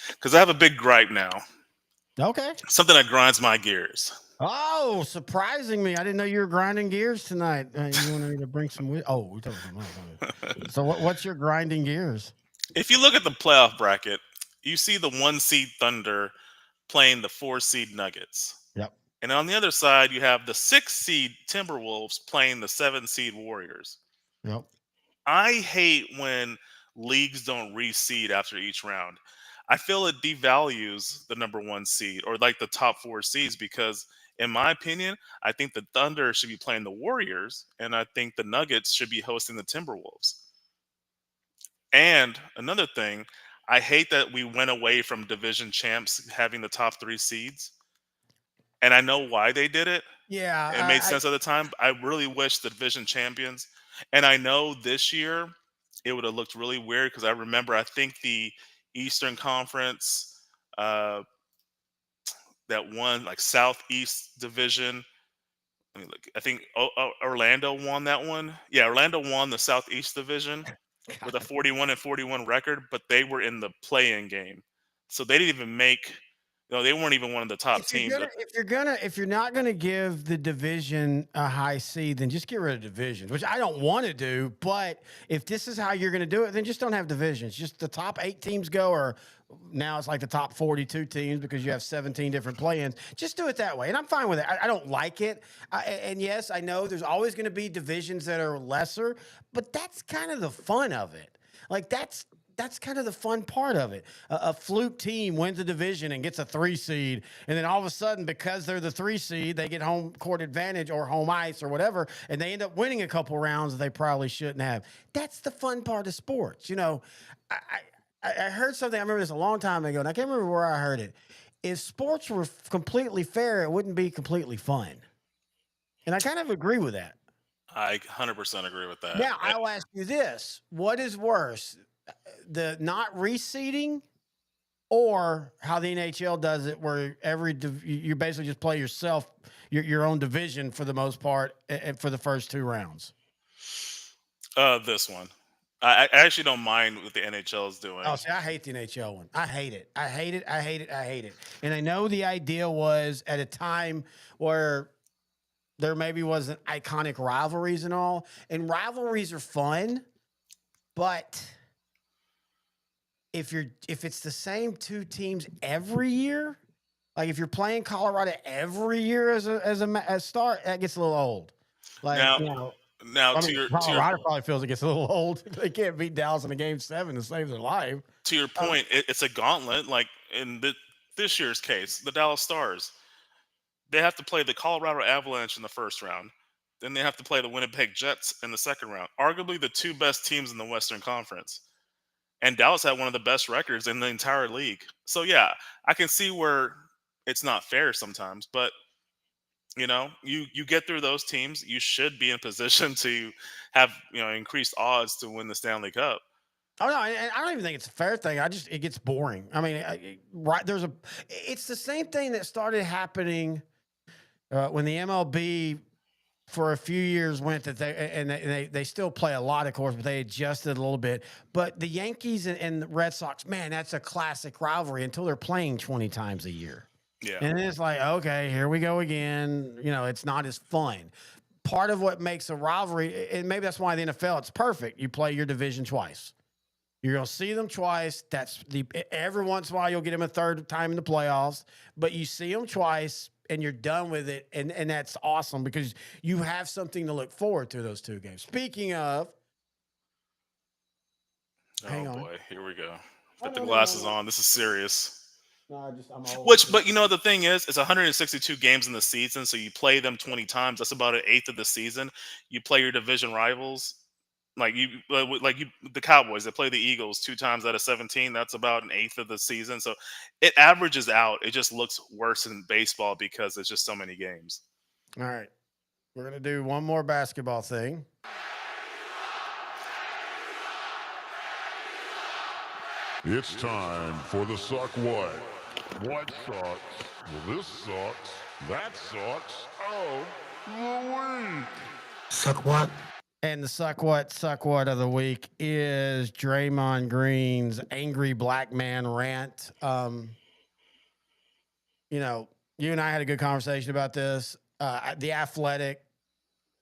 because I have a big gripe now, Okay. something that grinds my gears. Oh, surprising me. I didn't know you were grinding gears tonight. You wanted me to bring some. We're talking about. So what's your grinding gears? If you look at the playoff bracket, you see the 1 seed Thunder playing the 4 seed Nuggets. Yep. And on the other side, you have the 6 seed Timberwolves playing the 7 seed Warriors. Yep. I hate when leagues don't reseed after each round. I feel it devalues the number 1 seed or like the top 4 seeds because, in my opinion, I think the Thunder should be playing the Warriors and I think the Nuggets should be hosting the Timberwolves. And another thing, I hate that we went away from division champs having the top 3 seeds. And I know why they did it. It made Yeah. sense at the time. I really wish the division champions, and I know this year it would have looked really weird because I remember I think the Eastern Conference uh, that won like Southeast Division. Let me look. I think Orlando won that one. Yeah, Orlando won the Southeast Division with a 41-41 record, but they were in the play-in game, so they didn't even make. They weren't even one of the top teams. If you're not gonna give the division a high seed, then just get rid of divisions, which I don't want to do. But if this is how you're gonna do it, then just don't have divisions. Just the top 8 teams go, or now it's like the top 42 teams because you have 17 different play-ins. Just do it that way, and I'm fine with it. I don't like it, and yes, I know there's always going to be divisions that are lesser, but that's kind of the fun of it. Like that's kind of the fun part of it. A fluke team wins a division and gets a 3 seed, and then all of a sudden, because they're the 3 seed, they get home court advantage or home ice or whatever, and they end up winning a couple rounds that they probably shouldn't have. That's the fun part of sports. I, I heard something. I remember this a long time ago, and I can't remember where I heard it. If sports were completely fair, it wouldn't be completely fun. And I kind of agree with that. I 100% agree with that. Now, I'll ask you this. What is worse, the not reseeding or how the NHL does it, where you basically just play yourself, your own division for the most part, and for the first 2 rounds? This one. I actually don't mind what the NHL is doing. Oh, see, I hate the NHL one. I hate it. I hate it. I hate it. I hate it. And I know the idea was at a time where there maybe wasn't iconic rivalries and all, and rivalries are fun, but if it's the same 2 teams every year, like if you're playing Colorado every year as a start, that gets a little old. Like, now I to mean, your Colorado probably feels it gets a little old. They can't beat Dallas in a game 7 to save their life. to your point, it's a gauntlet. Like in this year's case, the Dallas Stars, they have to play the Colorado Avalanche in the first round. Then they have to play the Winnipeg Jets in the second round. Arguably the 2 best teams in the Western Conference. And Dallas had one of the best records in the entire league. So yeah, I can see where it's not fair sometimes, but you get through those teams, you should be in position to have increased odds to win the Stanley Cup. Oh no, and I don't even think it's a fair thing. It gets boring. I mean, it's the same thing that started happening when the MLB for a few years went that they still play a lot, of course, but they adjusted a little bit. But the Yankees and the Red Sox, man, that's a classic rivalry until they're playing 20 times a year. Yeah. And then it's like, okay, here we go again. It's not as fun. Part of what makes a rivalry, and maybe that's why the NFL, it's perfect. You play your division twice. You're going to see them twice. Every once in a while, you'll get them a third time in the playoffs, but you see them twice and you're done with it. And that's awesome because you have something to look forward to those 2 games. Speaking of, hang on. Boy, here we go. Put the glasses on. This is serious. No, I'm old. But the thing is, it's 162 games in the season, so you play them 20 times. That's about an eighth of the season. You play your division rivals, the Cowboys. They play the Eagles 2 times out of 17. That's about an eighth of the season. So it averages out. It just looks worse in baseball because it's just so many games. All right, we're gonna do one more basketball thing. It's time for the Suck What. What sucks? Well, this sucks. That sucks. Oh, the week. Suck what? And the suck what of the week is Draymond Green's angry black man rant. You and I had a good conversation about this. The Athletic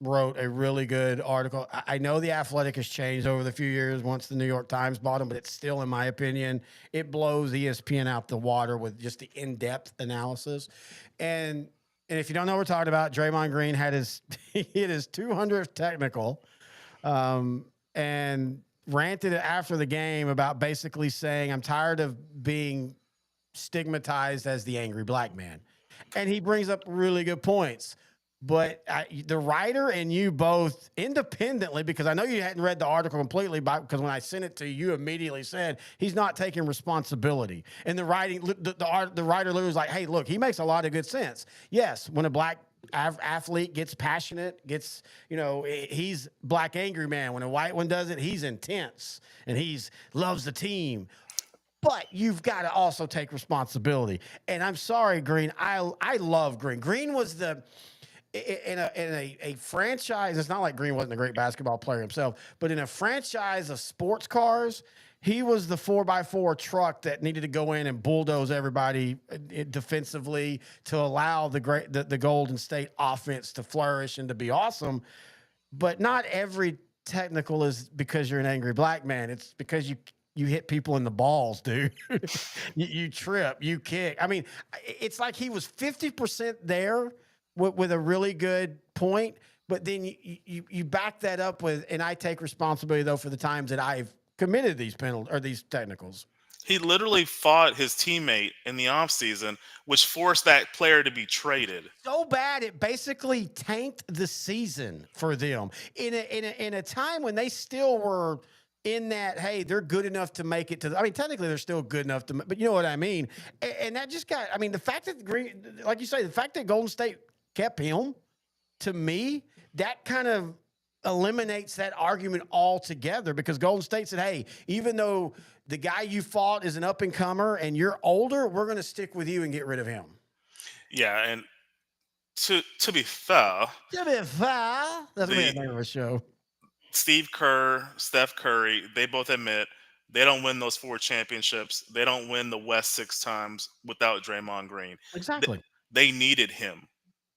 wrote a really good article. I know the Athletic has changed over the few years once the New York Times bought them, but it's still, in my opinion, it blows ESPN out the water with just the in-depth analysis. And if you don't know what we're talking about, Draymond Green had his 200th technical, and ranted after the game about basically saying, I'm tired of being stigmatized as the angry black man. And he brings up really good points. But the writer and you both independently, because I know you hadn't read the article completely, because when I sent it to you, you immediately said he's not taking responsibility. And the writer literally was like, hey, look, he makes a lot of good sense. Yes, when a black athlete gets passionate, he's black angry man. When a white one does it, he's intense and loves the team. But you've got to also take responsibility. And I'm sorry, Green. I love Green. Green was in a franchise. It's not like Green wasn't a great basketball player himself, but in a franchise of sports cars, he was the 4x4 truck that needed to go in and bulldoze everybody defensively to allow the Golden State offense to flourish and to be awesome. But not every technical is because you're an angry black man. It's because you hit people in the balls, dude. you trip, you kick. I mean, it's like he was 50% there with a really good point, but then you back that up with, and I take responsibility though for the times that I've committed these penalties or these technicals. He literally fought his teammate in the offseason, which forced that player to be traded. So bad it basically tanked the season for them in a time when they still were in that, hey, they're good enough to make it to I mean, technically they're still good enough to, but you know what I mean. And that just got, I mean, the fact that Green, like you say, the fact that Golden State kept him, to me, that kind of eliminates that argument altogether, because Golden State said, hey, even though the guy you fought is an up and comer and you're older, we're going to stick with you and get rid of him. Yeah, and to be fair, That's going to be the name of a show. Steve Kerr, Steph Curry, they both admit they don't win those 4 championships. They don't win the West 6 times without Draymond Green. Exactly. They needed him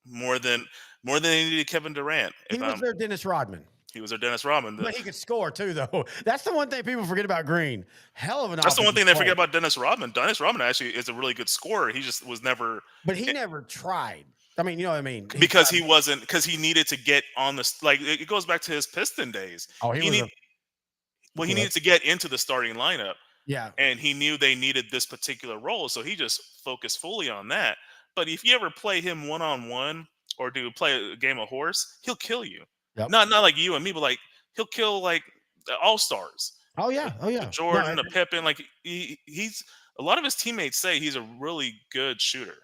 more than they needed Kevin Durant. He was their Dennis Rodman. He was their Dennis Rodman. But he could score too, though. That's the one thing people forget about Green. Hell of an. That's the one thing they forget about Dennis Rodman. Dennis Rodman actually is a really good scorer. He just was never. But he never tried. I mean, you know what I mean? Because he wasn't. Because he needed to get on the, like, it goes back to his Piston days. Oh, he needed to get into the starting lineup. Yeah. And he knew they needed this particular role, so he just focused fully on that. But if you ever play him one-on-one or play a game of horse, he'll kill you. Yep. Not like you and me, but like he'll kill like the all-stars. Oh yeah. Jordan, the Pippen, like he's a lot of his teammates say he's a really good shooter.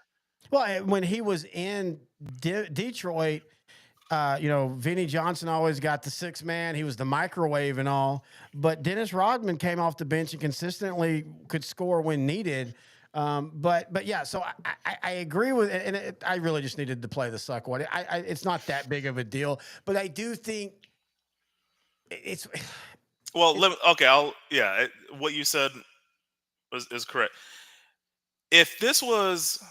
Well, when he was in Detroit, Vinnie Johnson always got the 6-man. He was the microwave and all. But Dennis Rodman came off the bench and consistently could score when needed. But yeah, so I agree with it, and I really just needed to play the suck one. It's not that big of a deal, but I do think it's. Well, what you said is correct. If this was, I'm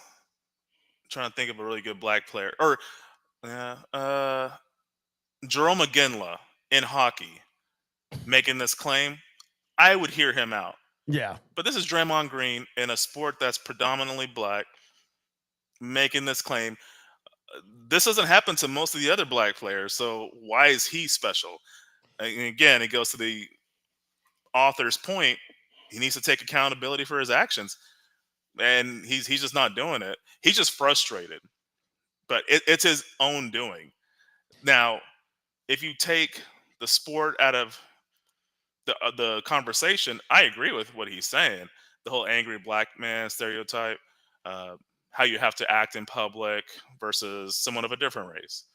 trying to think of a really good black player, or Jerome McGinley in hockey making this claim, I would hear him out. Yeah. But this is Draymond Green in a sport that's predominantly black making this claim. This doesn't happen to most of the other black players, so why is he special? And again, it goes to the author's point. He needs to take accountability for his actions, and he's just not doing it. He's just frustrated, but it's his own doing. Now, if you take the sport out of the conversation, I agree with what he's saying. The whole angry black man stereotype, how you have to act in public versus someone of a different race.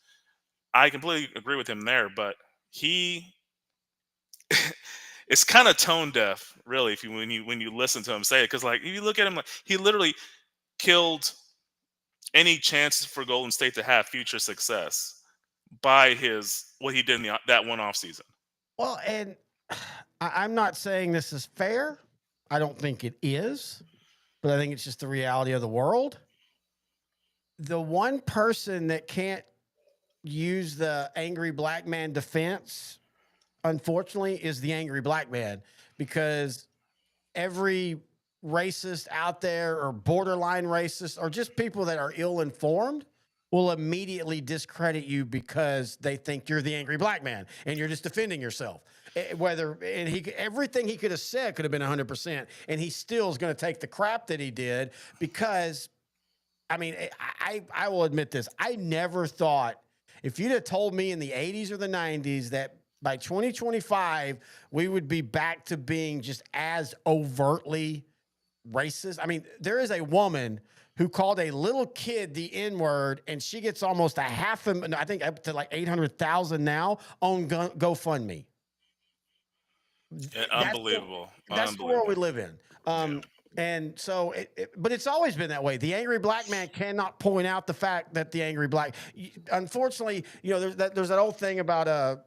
I completely agree with him there, but he it's kind of tone deaf, really, when you listen to him say it. Because like if you look at him, like he literally killed any chances for Golden State to have future success by what he did in that one off season. Well, and I'm not saying this is fair. I don't think it is, but I think it's just the reality of the world. The one person that can't use the angry black man defense, unfortunately, is the angry black man, because every racist out there or borderline racist or just people that are ill-informed will immediately discredit you because they think you're the angry black man and you're just defending yourself. Everything he could have said could have been 100%, and he still is going to take the crap that he did because, I mean, I will admit this. I never thought, if you'd have told me in the 80s or the 90s that by 2025 we would be back to being just as overtly racist. I mean, there is a woman who called a little kid the N-word, and she gets almost I think up to like 800,000 now on GoFundMe. Yeah, unbelievable. That's the world we live in. And so, but it's always been that way. The angry black man cannot point out the fact that the angry black. Unfortunately, there's that old thing about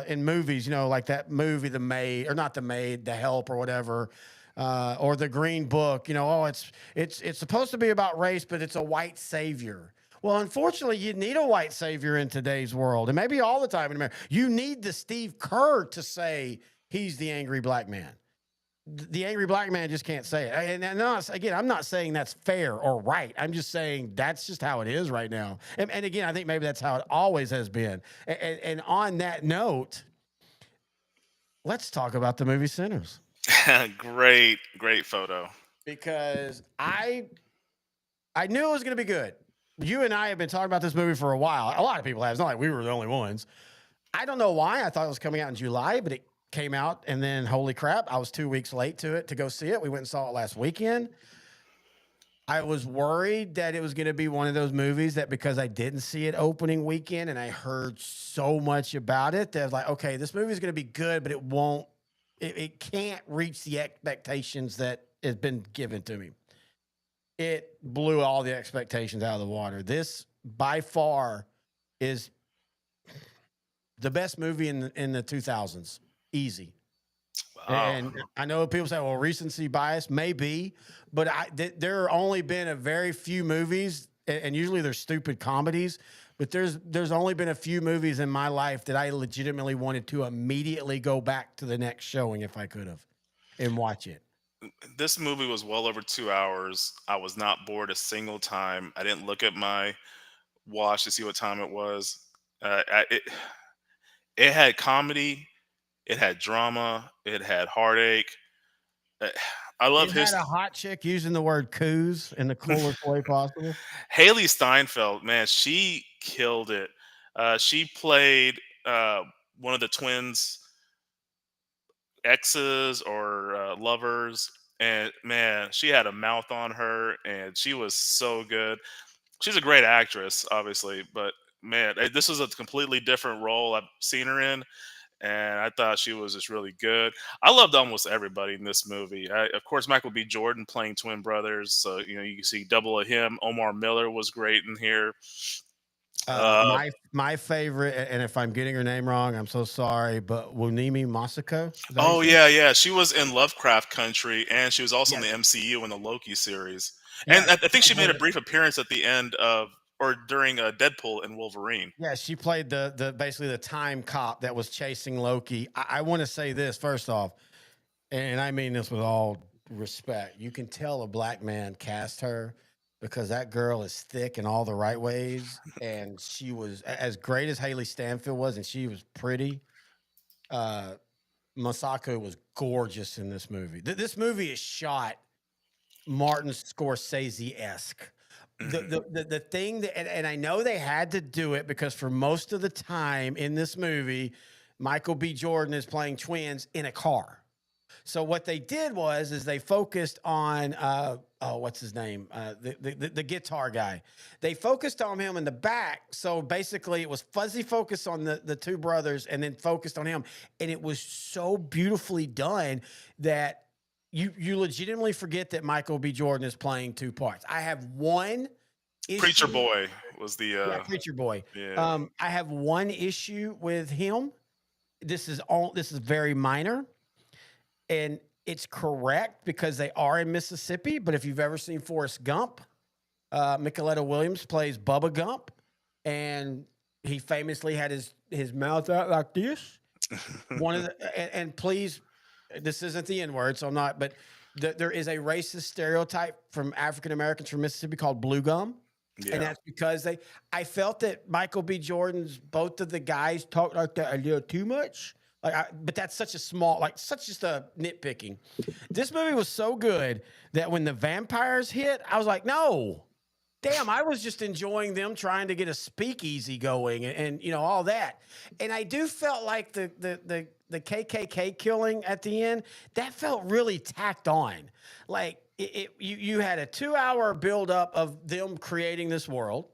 in movies, like that movie, The Maid, or not The Maid, The Help, or whatever, or The Green Book. It's supposed to be about race, but it's a white savior. Well, unfortunately, you need a white savior in today's world, and maybe all the time in America. You need the Steve Kerr to say he's the angry black man. The angry black man just can't say it. And again, I'm not saying that's fair or right. I'm just saying that's just how it is right now. And again, I think maybe that's how it always has been. And on that note, let's talk about the movie Sinners Great photo. because I knew it was going to be good. You and I have been talking about this movie for a while. A lot of people have. It's not like we were the only ones. I don't know why. I thought it was coming out in July, but it came out, and then holy crap, I was 2 weeks late to it to go see it. We went and saw it last weekend. I was worried that it was going to be one of those movies that because I didn't see it opening weekend and I heard so much about it, that I was like, okay, this movie is going to be good, but it won't, it can't reach the expectations that has been given to me. It blew all the expectations out of the water. This by far is the best movie in the 2000s. Easy. Wow. And I know people say, well, recency bias, maybe, but there are only been a very few movies, and usually they're stupid comedies, but there's only been a few movies in my life that I legitimately wanted to immediately go back to the next showing if I could have and watch it. This movie was well over 2 hours. I was not bored a single time. I didn't look at my watch to see what time it was. It had comedy, it had drama, it had heartache. Uh, I It love had his a hot chick using the word coos in the coolest way possible. Haley Steinfeld. Man, she killed it. She played one of the twins' exes or lovers, and man, she had a mouth on her, and she was so good. She's a great actress, obviously, but man, this was a completely different role I've seen her in, and I thought she was just really good. I loved almost everybody in this movie. Of course, Michael B. Jordan playing twin brothers, so you can see double of him. Omar Miller was great in here. Uh, My favorite, and if I'm getting her name wrong, I'm so sorry, but Wunimi Masako. Is that how you oh say it? yeah, she was in Lovecraft Country, and she was also in Yes. the MCU in the Loki series. And Yes. I think She she made a played, brief appearance at the end of or during Deadpool and Wolverine. yeah, she played the basically the time cop that was chasing Loki. I want to say this first off, and I mean this with all respect. You can tell a black man cast her because that girl is thick in all the right ways, and she was as great as Haley Stanfield was, and she was pretty. Uh, Masako was gorgeous in this movie. This movie is shot Martin Scorsese esque. Mhm. The thing that, and I know they had to do it because for most of the time in this movie, Michael B. Jordan is playing twins in a car. So what they did was is they focused on what's his name, the guitar guy. They focused on him in the back. So basically, it was fuzzy focus on the two brothers, and then focused on him, and it was so beautifully done that you legitimately forget that Michael B. Jordan is playing two parts. I have one Preacher issue. Boy was the Yeah, Preacher Boy. yeah. I have one issue with him. This is very minor, and it's correct because they are in Mississippi. But if you've ever seen Forrest Gump, Micheletta Williams plays Bubba Gump, and he famously had his mouth out like this. One of the and please, this isn't the N word, so I'm not. But there is a racist stereotype from African Americans from Mississippi called blue gum. And Yeah. that's because I felt that Michael B. Jordan's, both of the guys talked like that a little too much. But that's such a small, such just a nitpicking. This movie was so good that when the vampires hit, I was like, no, damn, I was just enjoying them trying to get a speakeasy going and all that. And I do felt like the KKK killing at the end, that felt really tacked on. Like you had a 2 hour buildup of them creating this world.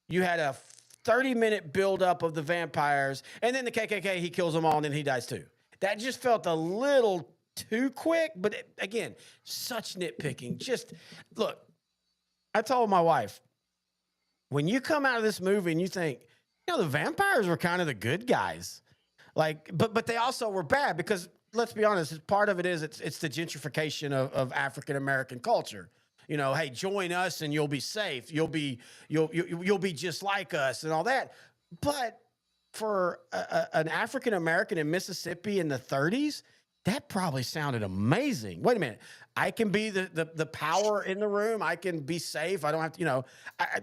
You had a 30-minute buildup of the vampires, and then the KKK, he kills them all, and then he dies too. That just felt a little too quick, but again, such nitpicking. Just look, I told my wife, when you come out of this movie and you think, the vampires were kind of the good guys, but they also were bad because let's be honest, part of it is it's the gentrification of African American culture. Hey, join us and you'll be safe. You'll be just like us and all that. But for an African American in Mississippi in the 30s, that probably sounded amazing. Wait a minute. I can be the power in the room. I can be safe. I don't have to,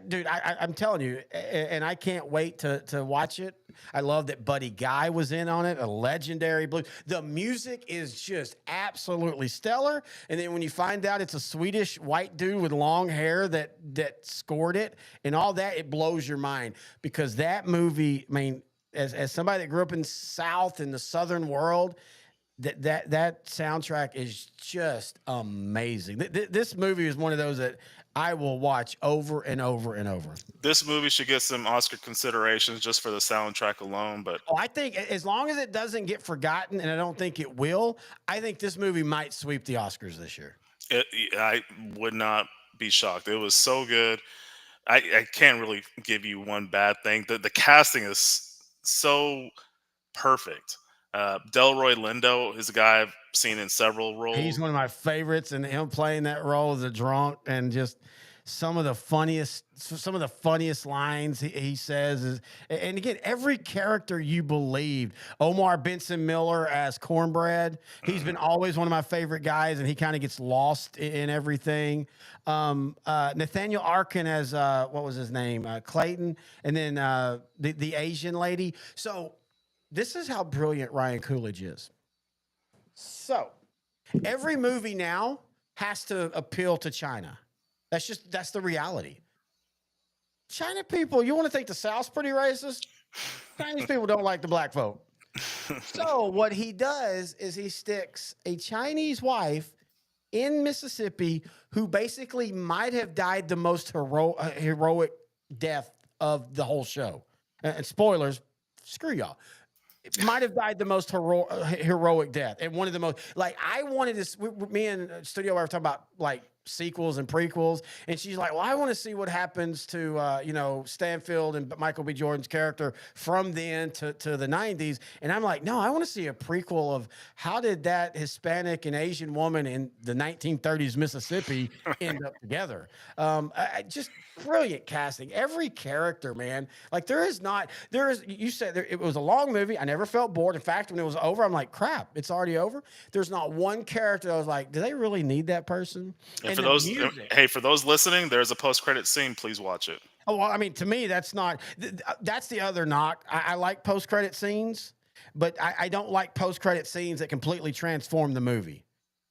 dude, I'm telling you, and I can't wait to watch it. I love that Buddy Guy was in on it, a legendary blues. The music is just absolutely stellar. And then when you find out it's a Swedish white dude with long hair that scored it and all that, it blows your mind because that movie, I mean, as somebody that grew up in South in the Southern world, that soundtrack is just amazing. This movie is one of those that I will watch over and over and over. This movie should get some Oscar considerations just for the soundtrack alone. But Oh, I think as long as it doesn't get forgotten, and I don't think it will, I think this movie might sweep the Oscars this year. I would not be shocked. It was so good. I can't really give you one bad thing. The casting is so perfect. Delroy Lindo is a guy I've seen in several roles. He's one of my favorites, and him playing that role as a drunk and just some of the funniest lines he says is, and again, every character you believed. Omar Benson Miller as Cornbread, he's been always one of my favorite guys, and he kind of gets lost in everything. Nathaniel Arkin as what was his name, Clayton, and then the Asian lady. So this is how brilliant Ryan Coolidge is. So every movie now has to appeal to China. That's the reality. China people, you want to think the South's pretty racist? Chinese people don't like the black folk. So what he does is he sticks a Chinese wife in Mississippi who basically might have died the most heroic death of the whole show. And spoilers, screw y'all. It might have died the most heroic death. And one of the most, like, I wanted to, me and Studio were talking about like sequels and prequels. And she's like, well, I want to see what happens to, Stanfield and Michael B. Jordan's character from then to the 90s. And I'm like, no, I want to see a prequel of how did that Hispanic and Asian woman in the 1930s Mississippi end up together? Just brilliant casting. Every character, man. Like you said it was a long movie. I never felt bored. In fact, when it was over, I'm like, crap, it's already over. There's not one character I was like, do they really need that person? And for those listening, there's a post-credit scene. Please watch it. Oh, well, I mean, to me, that's the other knock. I like post-credit scenes, but I don't like post-credit scenes that completely transform the movie.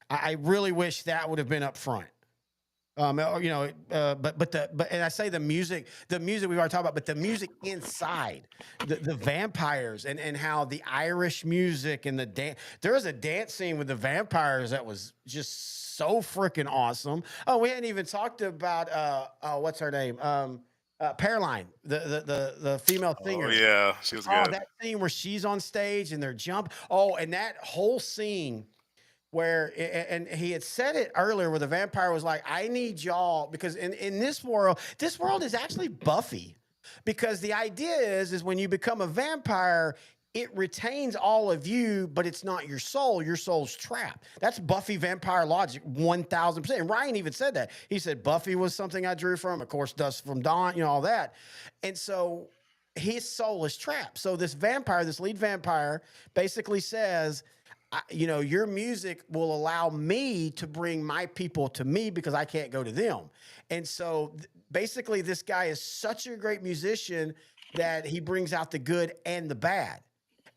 I really wish that would have been up front. And I say the music we've already talked about, but the music inside the vampires and how the Irish music and the dance, there was a dance scene with the vampires that was just so freaking awesome. Oh, we hadn't even talked about, what's her name? Pearline, the female singer. Oh yeah, she was good. That scene where she's on stage and they're jumping. Oh, and that whole scene where, and he had said it earlier where the vampire was like, I need y'all, because in this world is actually Buffy, because the idea is when you become a vampire, it retains all of you, but it's not your soul. Your soul's trapped. That's Buffy vampire logic, 1000%. And Ryan even said that. He said Buffy was something I drew from, of course, Dust from Dawn, all that. And so his soul is trapped. So this lead vampire basically says, your music will allow me to bring my people to me because I can't go to them. And so basically this guy is such a great musician that he brings out the good and the bad.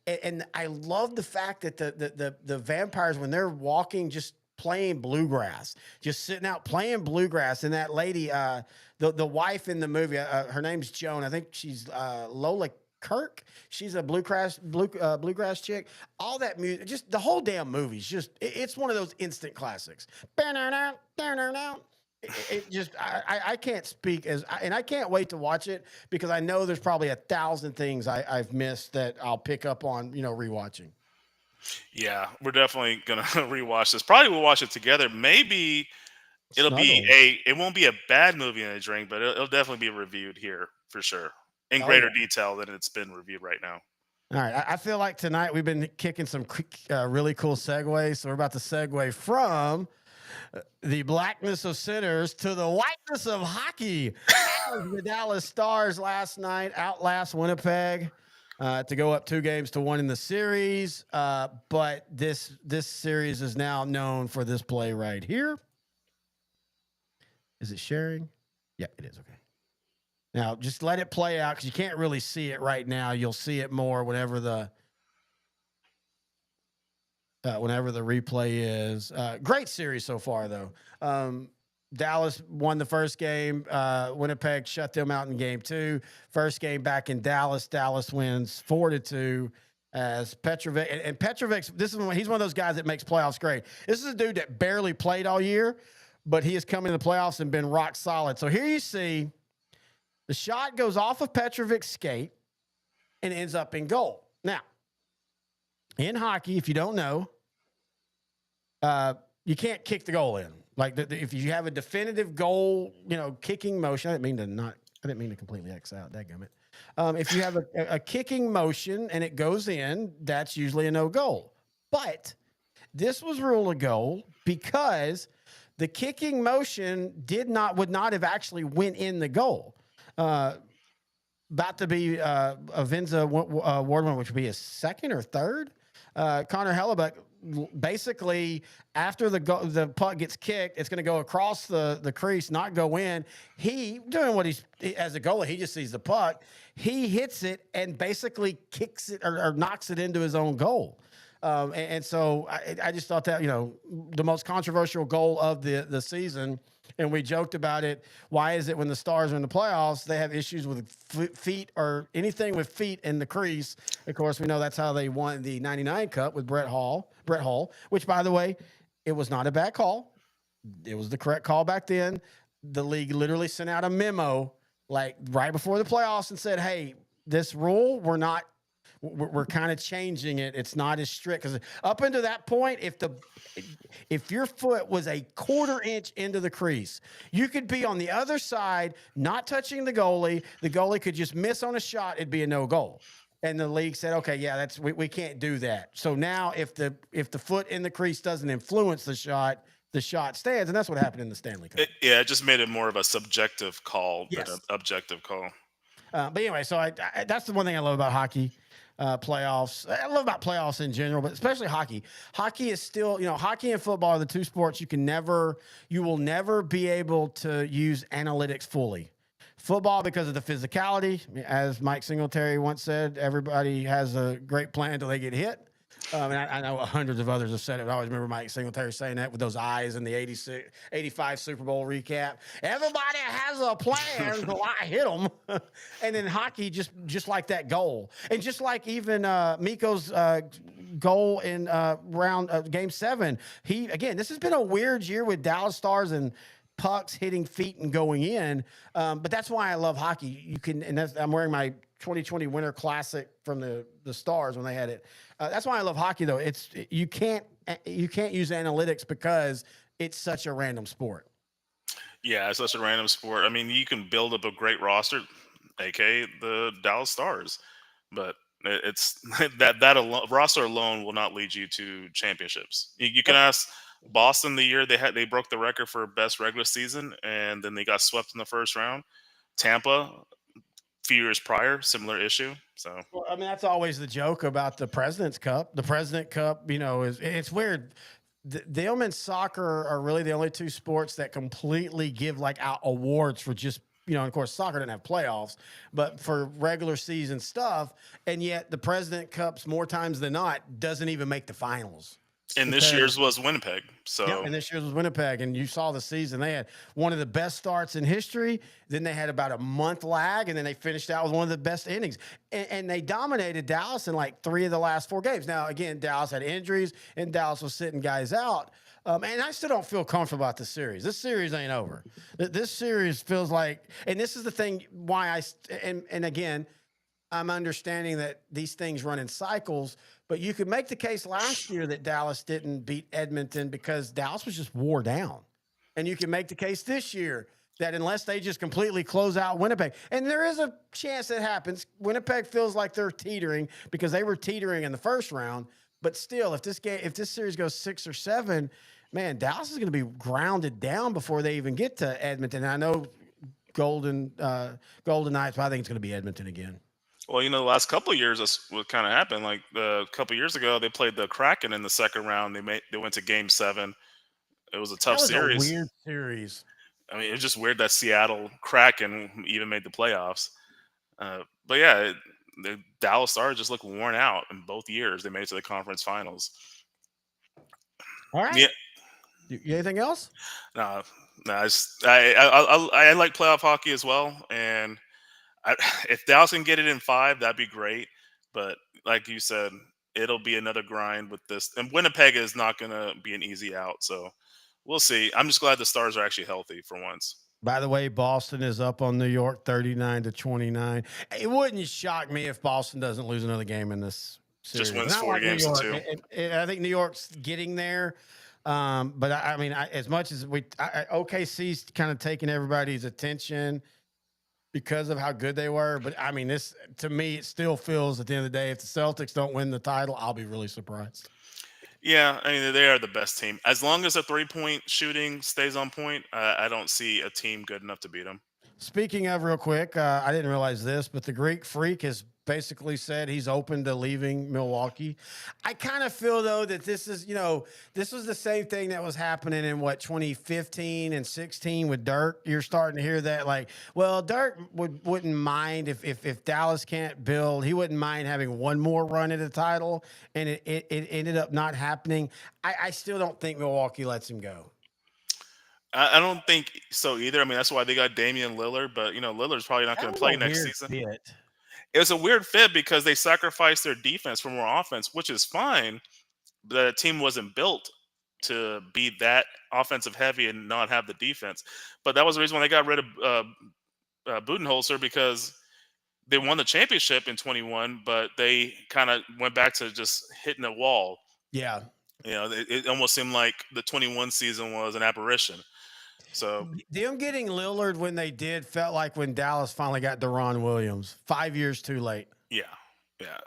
And I love the fact that the vampires, when they're walking, just playing bluegrass, just sitting out playing bluegrass. And that lady, the wife in the movie, her name's Joan. I think she's Lola Kirk. She's a bluegrass chick. All that music, just the whole damn movie's it's one of those instant classics. I can't speak and I can't wait to watch it because I know there's probably 1,000 things I've missed that I'll pick up on, rewatching. Yeah, we're definitely gonna rewatch this. Probably we'll watch it together. Maybe it won't be a bad movie in a drink, but it'll definitely be reviewed here for sure in greater detail than it's been reviewed right now. All right, I feel like tonight we've been kicking some really cool segues, so we're about to segue from the blackness of sinners to the whiteness of hockey. The Dallas Stars last night outlast Winnipeg. to go up 2-1 in the series. But this series is now known for this play right here. Is it sharing? Yeah, it is. Okay. Now just let it play out because you can't really see it right now. You'll see it more whenever the replay is. Great series so far, though. Dallas won the first game. Winnipeg shut them out in game 2. First game back in Dallas. Dallas wins 4-2 as Petrovic. And Petrovic, he's one of those guys that makes playoffs great. This is a dude that barely played all year, but he has come into the playoffs and been rock solid. So here you see the shot goes off of Petrovic's skate and ends up in goal. Now, in hockey, if you don't know, you can't kick the goal in. Like if you have a definitive goal, kicking motion. I didn't mean to completely X out. Dadgummit. If you have a kicking motion and it goes in, that's usually a no goal. But this was ruled a goal because the kicking motion would not have actually went in the goal. About to be a Vinza Wardman, which would be his second or third. Connor Hellebuck, basically, after the puck gets kicked, it's going to go across the crease, not go in. He doing what as a goalie, he just sees the puck. He hits it and basically kicks it or knocks it into his own goal. And so I just thought that, the most controversial goal of the season. And we joked about it. Why is it when the Stars are in the playoffs, they have issues with feet or anything with feet in the crease? Of course, we know that's how they won the 99 Cup with Brett Hull, which, by the way, it was not a bad call. It was the correct call back then. The league literally sent out a memo like right before the playoffs and said, hey, this rule, we're kind of changing it. It's not as strict because up until that point, if your foot was a quarter inch into the crease, you could be on the other side, not touching the goalie. The goalie could just miss on a shot. It'd be a no goal. And the league said, okay, yeah, we can't do that. So now if the foot in the crease doesn't influence the shot stands. And that's what happened in the Stanley Cup. It just made it more of a subjective call Yes. than an objective call. But anyway, so I that's the one thing I love about hockey. Playoffs. I love about playoffs in general, but especially hockey. Hockey is still, hockey and football are the two sports you will never be able to use analytics fully. Football, because of the physicality, as Mike Singletary once said, everybody has a great plan until they get hit. And I know hundreds of others have said it. I always remember Mike Singletary saying that with those eyes in the 85 Super Bowl recap. Everybody has a plan until I hit them. And in hockey, just like that goal. And just like even Mikko's goal in Game 7. This has been a weird year with Dallas Stars and pucks hitting feet and going in. But that's why I love hockey. I'm wearing my 2020 Winter Classic from the Stars when they had it. That's why I love hockey, though. You can't use analytics because it's such a random sport. Yeah, it's such a random sport. I mean, you can build up a great roster, aka the Dallas Stars, but it's that roster alone will not lead you to championships. You can ask Boston the year they broke the record for best regular season, and then they got swept in the first round. Tampa, few years prior, similar issue. So, well, I mean, that's always the joke about the President's Cup. The President Cup, it's weird. Them and soccer are really the only two sports that completely give out awards for just, of course, soccer didn't have playoffs, but for regular season stuff. And yet the President Cups, more times than not, doesn't even make the finals. And this year's was Winnipeg. So yep, and this year's was Winnipeg, and you saw the season. They had one of the best starts in history. Then they had about a month lag, and then they finished out with one of the best innings. And they dominated Dallas in 3 of the last 4 games. Now, again, Dallas had injuries, and Dallas was sitting guys out. And I still don't feel comfortable about this series. This series ain't over. This series feels like, and this is the thing why and again, I'm understanding that these things run in cycles, but you could make the case last year that Dallas didn't beat Edmonton because Dallas was just wore down. And you can make the case this year that unless they just completely close out Winnipeg, and there is a chance that happens, Winnipeg feels like they're teetering because they were teetering in the first round, but still, if this series goes 6 or 7, man, Dallas is going to be grounded down before they even get to Edmonton. And I know Golden Knights, but I think it's going to be Edmonton again. Well, the last couple of years, that's what kind of happened. Like a couple of years ago, they played the Kraken in the second round. They went to Game 7. It was a tough That was a series. weird series. I mean, it was just weird that Seattle Kraken even made the playoffs. But yeah, the Dallas Stars just looked worn out in both years. They made it to the conference finals. All right. Yeah, Anything else? no, no. I like playoff hockey as well, and if Dallas can get it in 5, that'd be great. But like you said, it'll be another grind with this. And Winnipeg is not going to be an easy out. So we'll see. I'm just glad the Stars are actually healthy for once. By the way, Boston is up on New York 39-29. It wouldn't shock me if Boston doesn't lose another game in this series. Just wins And I 4 like New games to York. 2. And I think New York's getting there. But I mean, as much as OKC's kind of taking everybody's attention because of how good they were. But I mean, this to me, it still feels at the end of the day, if the Celtics don't win the title, I'll be really surprised. Yeah, I mean, they are the best team. As long as the 3-point shooting stays on point, I don't see a team good enough to beat them. Speaking of, real quick, I didn't realize this, but the Greek Freak has basically said he's open to leaving Milwaukee. I kind of feel, though, that this is, this was the same thing that was happening in 2015 and 16 with Dirk. You're starting to hear that, like, well, Dirk wouldn't mind if Dallas can't build. He wouldn't mind having one more run at a title, and it ended up not happening. I still don't think Milwaukee lets him go. I don't think so either. I mean, that's why they got Damian Lillard, but Lillard's probably not going to play next season. Fit. It was a weird fit because they sacrificed their defense for more offense, which is fine. The team wasn't built to be that offensive heavy and not have the defense. But that was the reason why they got rid of Budenholzer, because they won the championship in 21, but they kind of went back to just hitting a wall. Yeah. It almost seemed like the 21 season was an apparition. So them getting Lillard when they did felt like when Dallas finally got Deron Williams, 5 years too late. Yeah.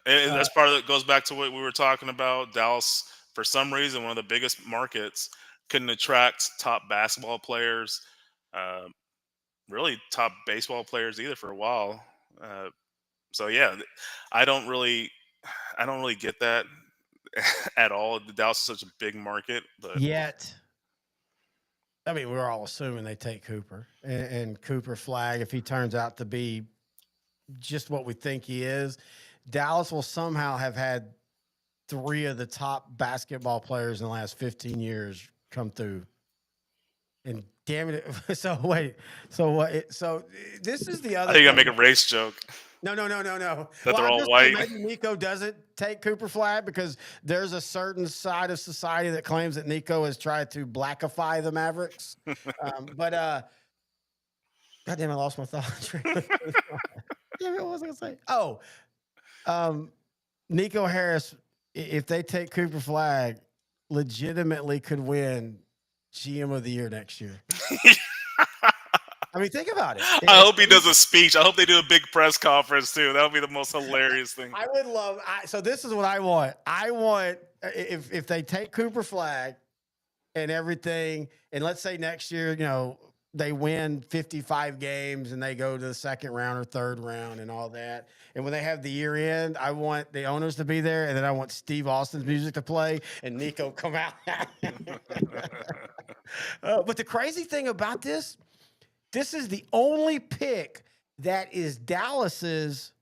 And that's part of it. Goes back to what we were talking about. Dallas, for some reason, one of the biggest markets, couldn't attract top basketball players, really top baseball players either for a while. So yeah, I don't really get that at all. Dallas is such a big market, but yet, I mean, we're all assuming they take Cooper and Cooper Flag. If he turns out to be just what we think he is, Dallas will somehow have had 3 of the top basketball players in the last 15 years come through. And damn it. So wait, so what? So this is the other. I think you gotta make a race joke. No. That they're all just white. maybe Nico doesn't take Cooper Flag because there's a certain side of society that claims that Nico has tried to blackify the Mavericks. But God damn, I lost my thought. Damn it, what was I gonna say? Oh, Nico Harris, if they take Cooper Flag, legitimately could win GM of the Year next year. I mean, think about it. I hope he does a speech. I hope they do a big press conference too. That would be the most hilarious thing. I would love. So this is what I want. I want if they take Cooper Flag and everything, and let's say next year, they win 55 games and they go to the second round or third round and all that. And when they have the year end, I want the owners to be there, and then I want Steve Austin's music to play and Nico come out. But the crazy thing about this is the only pick that is Dallas's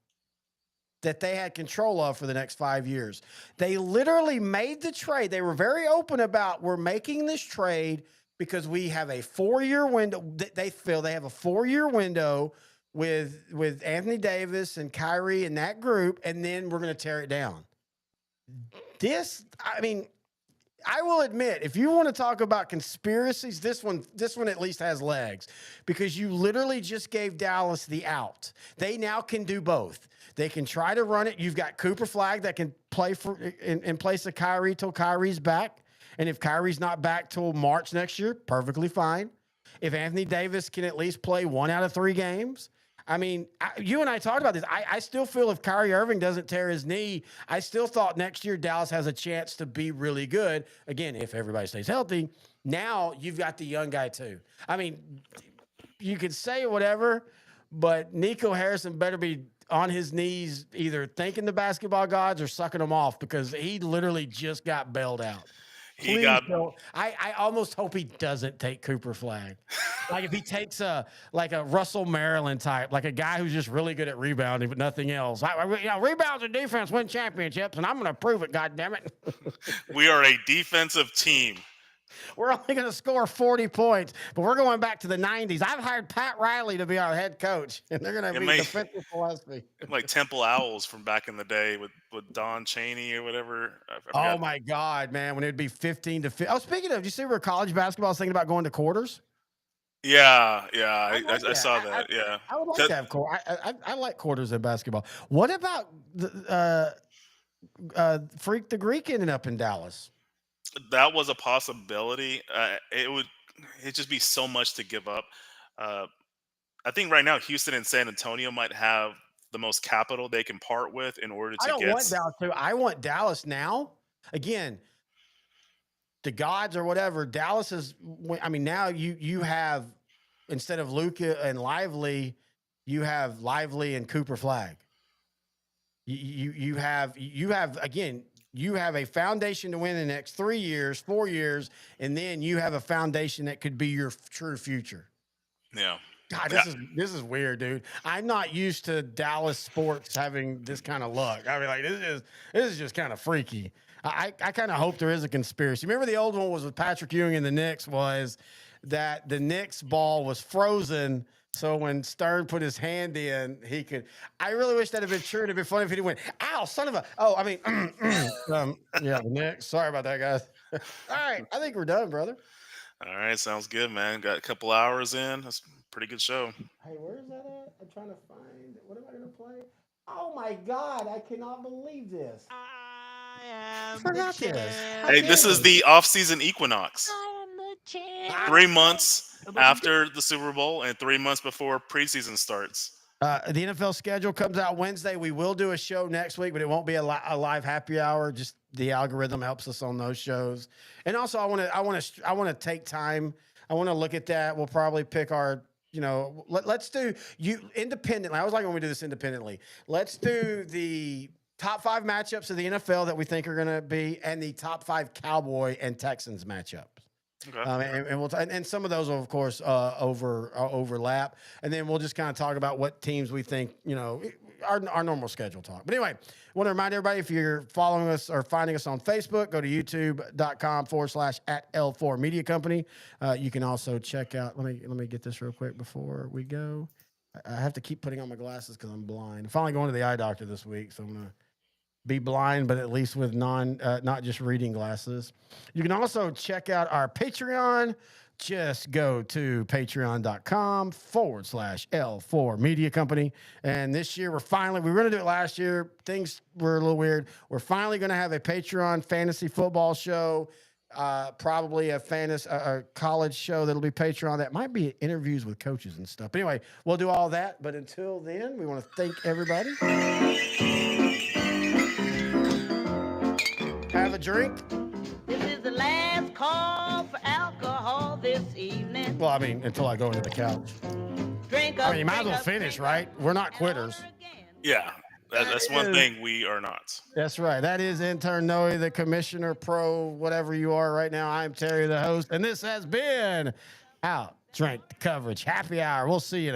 that they had control of for the next 5 years. They literally made the trade. They were very open about, we're making this trade because we have a 4-year window. They feel they have a 4-year window with Anthony Davis and Kyrie and that group, and then we're going to tear it down. I will admit, if you want to talk about conspiracies, this one at least has legs, because you literally just gave Dallas the out. They now can do both. They can try to run it. You've got Cooper Flag that can play in place of Kyrie till Kyrie's back. And if Kyrie's not back till March next year, perfectly fine. If Anthony Davis can at least play 1 out of 3 games. I mean, you and I talked about this. I still feel if Kyrie Irving doesn't tear his knee, I still thought next year Dallas has a chance to be really good. Again, if everybody stays healthy. Now you've got the young guy too. I mean, you could say whatever, but Nico Harrison better be on his knees, either thanking the basketball gods or sucking them off because he literally just got bailed out. He Please got don't. I almost hope he doesn't take Cooper Flag. Like if he takes a Russell Maryland type, like a guy who's just really good at rebounding but nothing else. Rebounds and defense win championships, and I'm going to prove it. God damn it! we are a defensive team. We're only going to score 40 points, but we're going back to the 90s. I've hired Pat Riley to be our head coach, and they're going to be defensive philosophy. Like Temple Owls from back in the day with Don Chaney or whatever. I Oh my God, man! When it'd be 15 to 15. Oh, speaking of, did you see where college basketball is thinking about going to quarters? Yeah, I saw that. that. Yeah, I would like to have quarters. I like quarters in basketball. What about Freak the Greek ending up in Dallas? that was a possibility. It'd just be so much to give up. Uh, I think right now Houston and San Antonio might have the most capital they can part with in order I to don't get. want Dallas too. I want Dallas now. Again, the gods or whatever. Dallas is. I mean, now you have, instead of Luka and Lively, you have Lively and Cooper Flag. You have again. You have a foundation to win the next 3 years, 4 years, and then you have a foundation that could be your true future. Yeah. God, this is weird, dude. I'm not used to Dallas sports having this kind of luck. I mean, like this is just kind of freaky. I kind of hope there is a conspiracy. Remember the old one was with Patrick Ewing and the Knicks, was that the Knicks ball was frozen. So when Stern put his hand in, he could. I really wish that had been true. It'd been funny if he went, "Ow, son of a!" Oh, I mean, yeah, the Knicks. Sorry about that, guys. All right, I think we're done, brother. All right, sounds good, man. Got a couple hours in. That's a pretty good show. Hey, where is that at? I'm trying to find. What am I going to play? Oh my God! I cannot believe this. I am Forgot the this. champ. Hey, this is the off-season equinox. I am the champ. 3 months after the Super Bowl and 3 months before preseason starts. The NFL schedule comes out Wednesday. We will do a show next week, but it won't be a live happy hour. Just the algorithm helps us on those shows. And also, I want to take time. I want to look at that. We'll probably pick our. Let's do independently. I always like when we do this independently. Let's do the top 5 matchups of the NFL that we think are going to be, and the top 5 Cowboy and Texans matchups. Okay. And we'll and some of those will, of course, overlap, and then we'll just kind of talk about what teams we think, our normal schedule talk. But anyway, I want to remind everybody, if you're following us or finding us on Facebook, go to youtube.com/@L4 Media Company. You can also check out. Let me get this real quick before we go. I have to keep putting on my glasses because I'm blind. I'm finally going to the eye doctor this week, so I'm gonna be blind, but at least with not just reading glasses. You can also check out our Patreon. Just go to patreon.com/L4 Media Company. And this year we were going to do it last year. Things were a little weird. We're finally going to have a Patreon fantasy football show. Probably a college show that'll be Patreon. That might be interviews with coaches and stuff. But anyway, we'll do all that. But until then, we want to thank everybody. Have a drink. This is the last call for alcohol this evening. Well, I mean, until I go into the couch. Drink up, I mean, you might as well finish, right? We're not quitters. Yeah, that's one thing we are not. That's right. That is intern Noe, the commissioner, pro, whatever you are right now. I'm Terry, the host, and this has been Out Drink Coverage Happy Hour. We'll see you.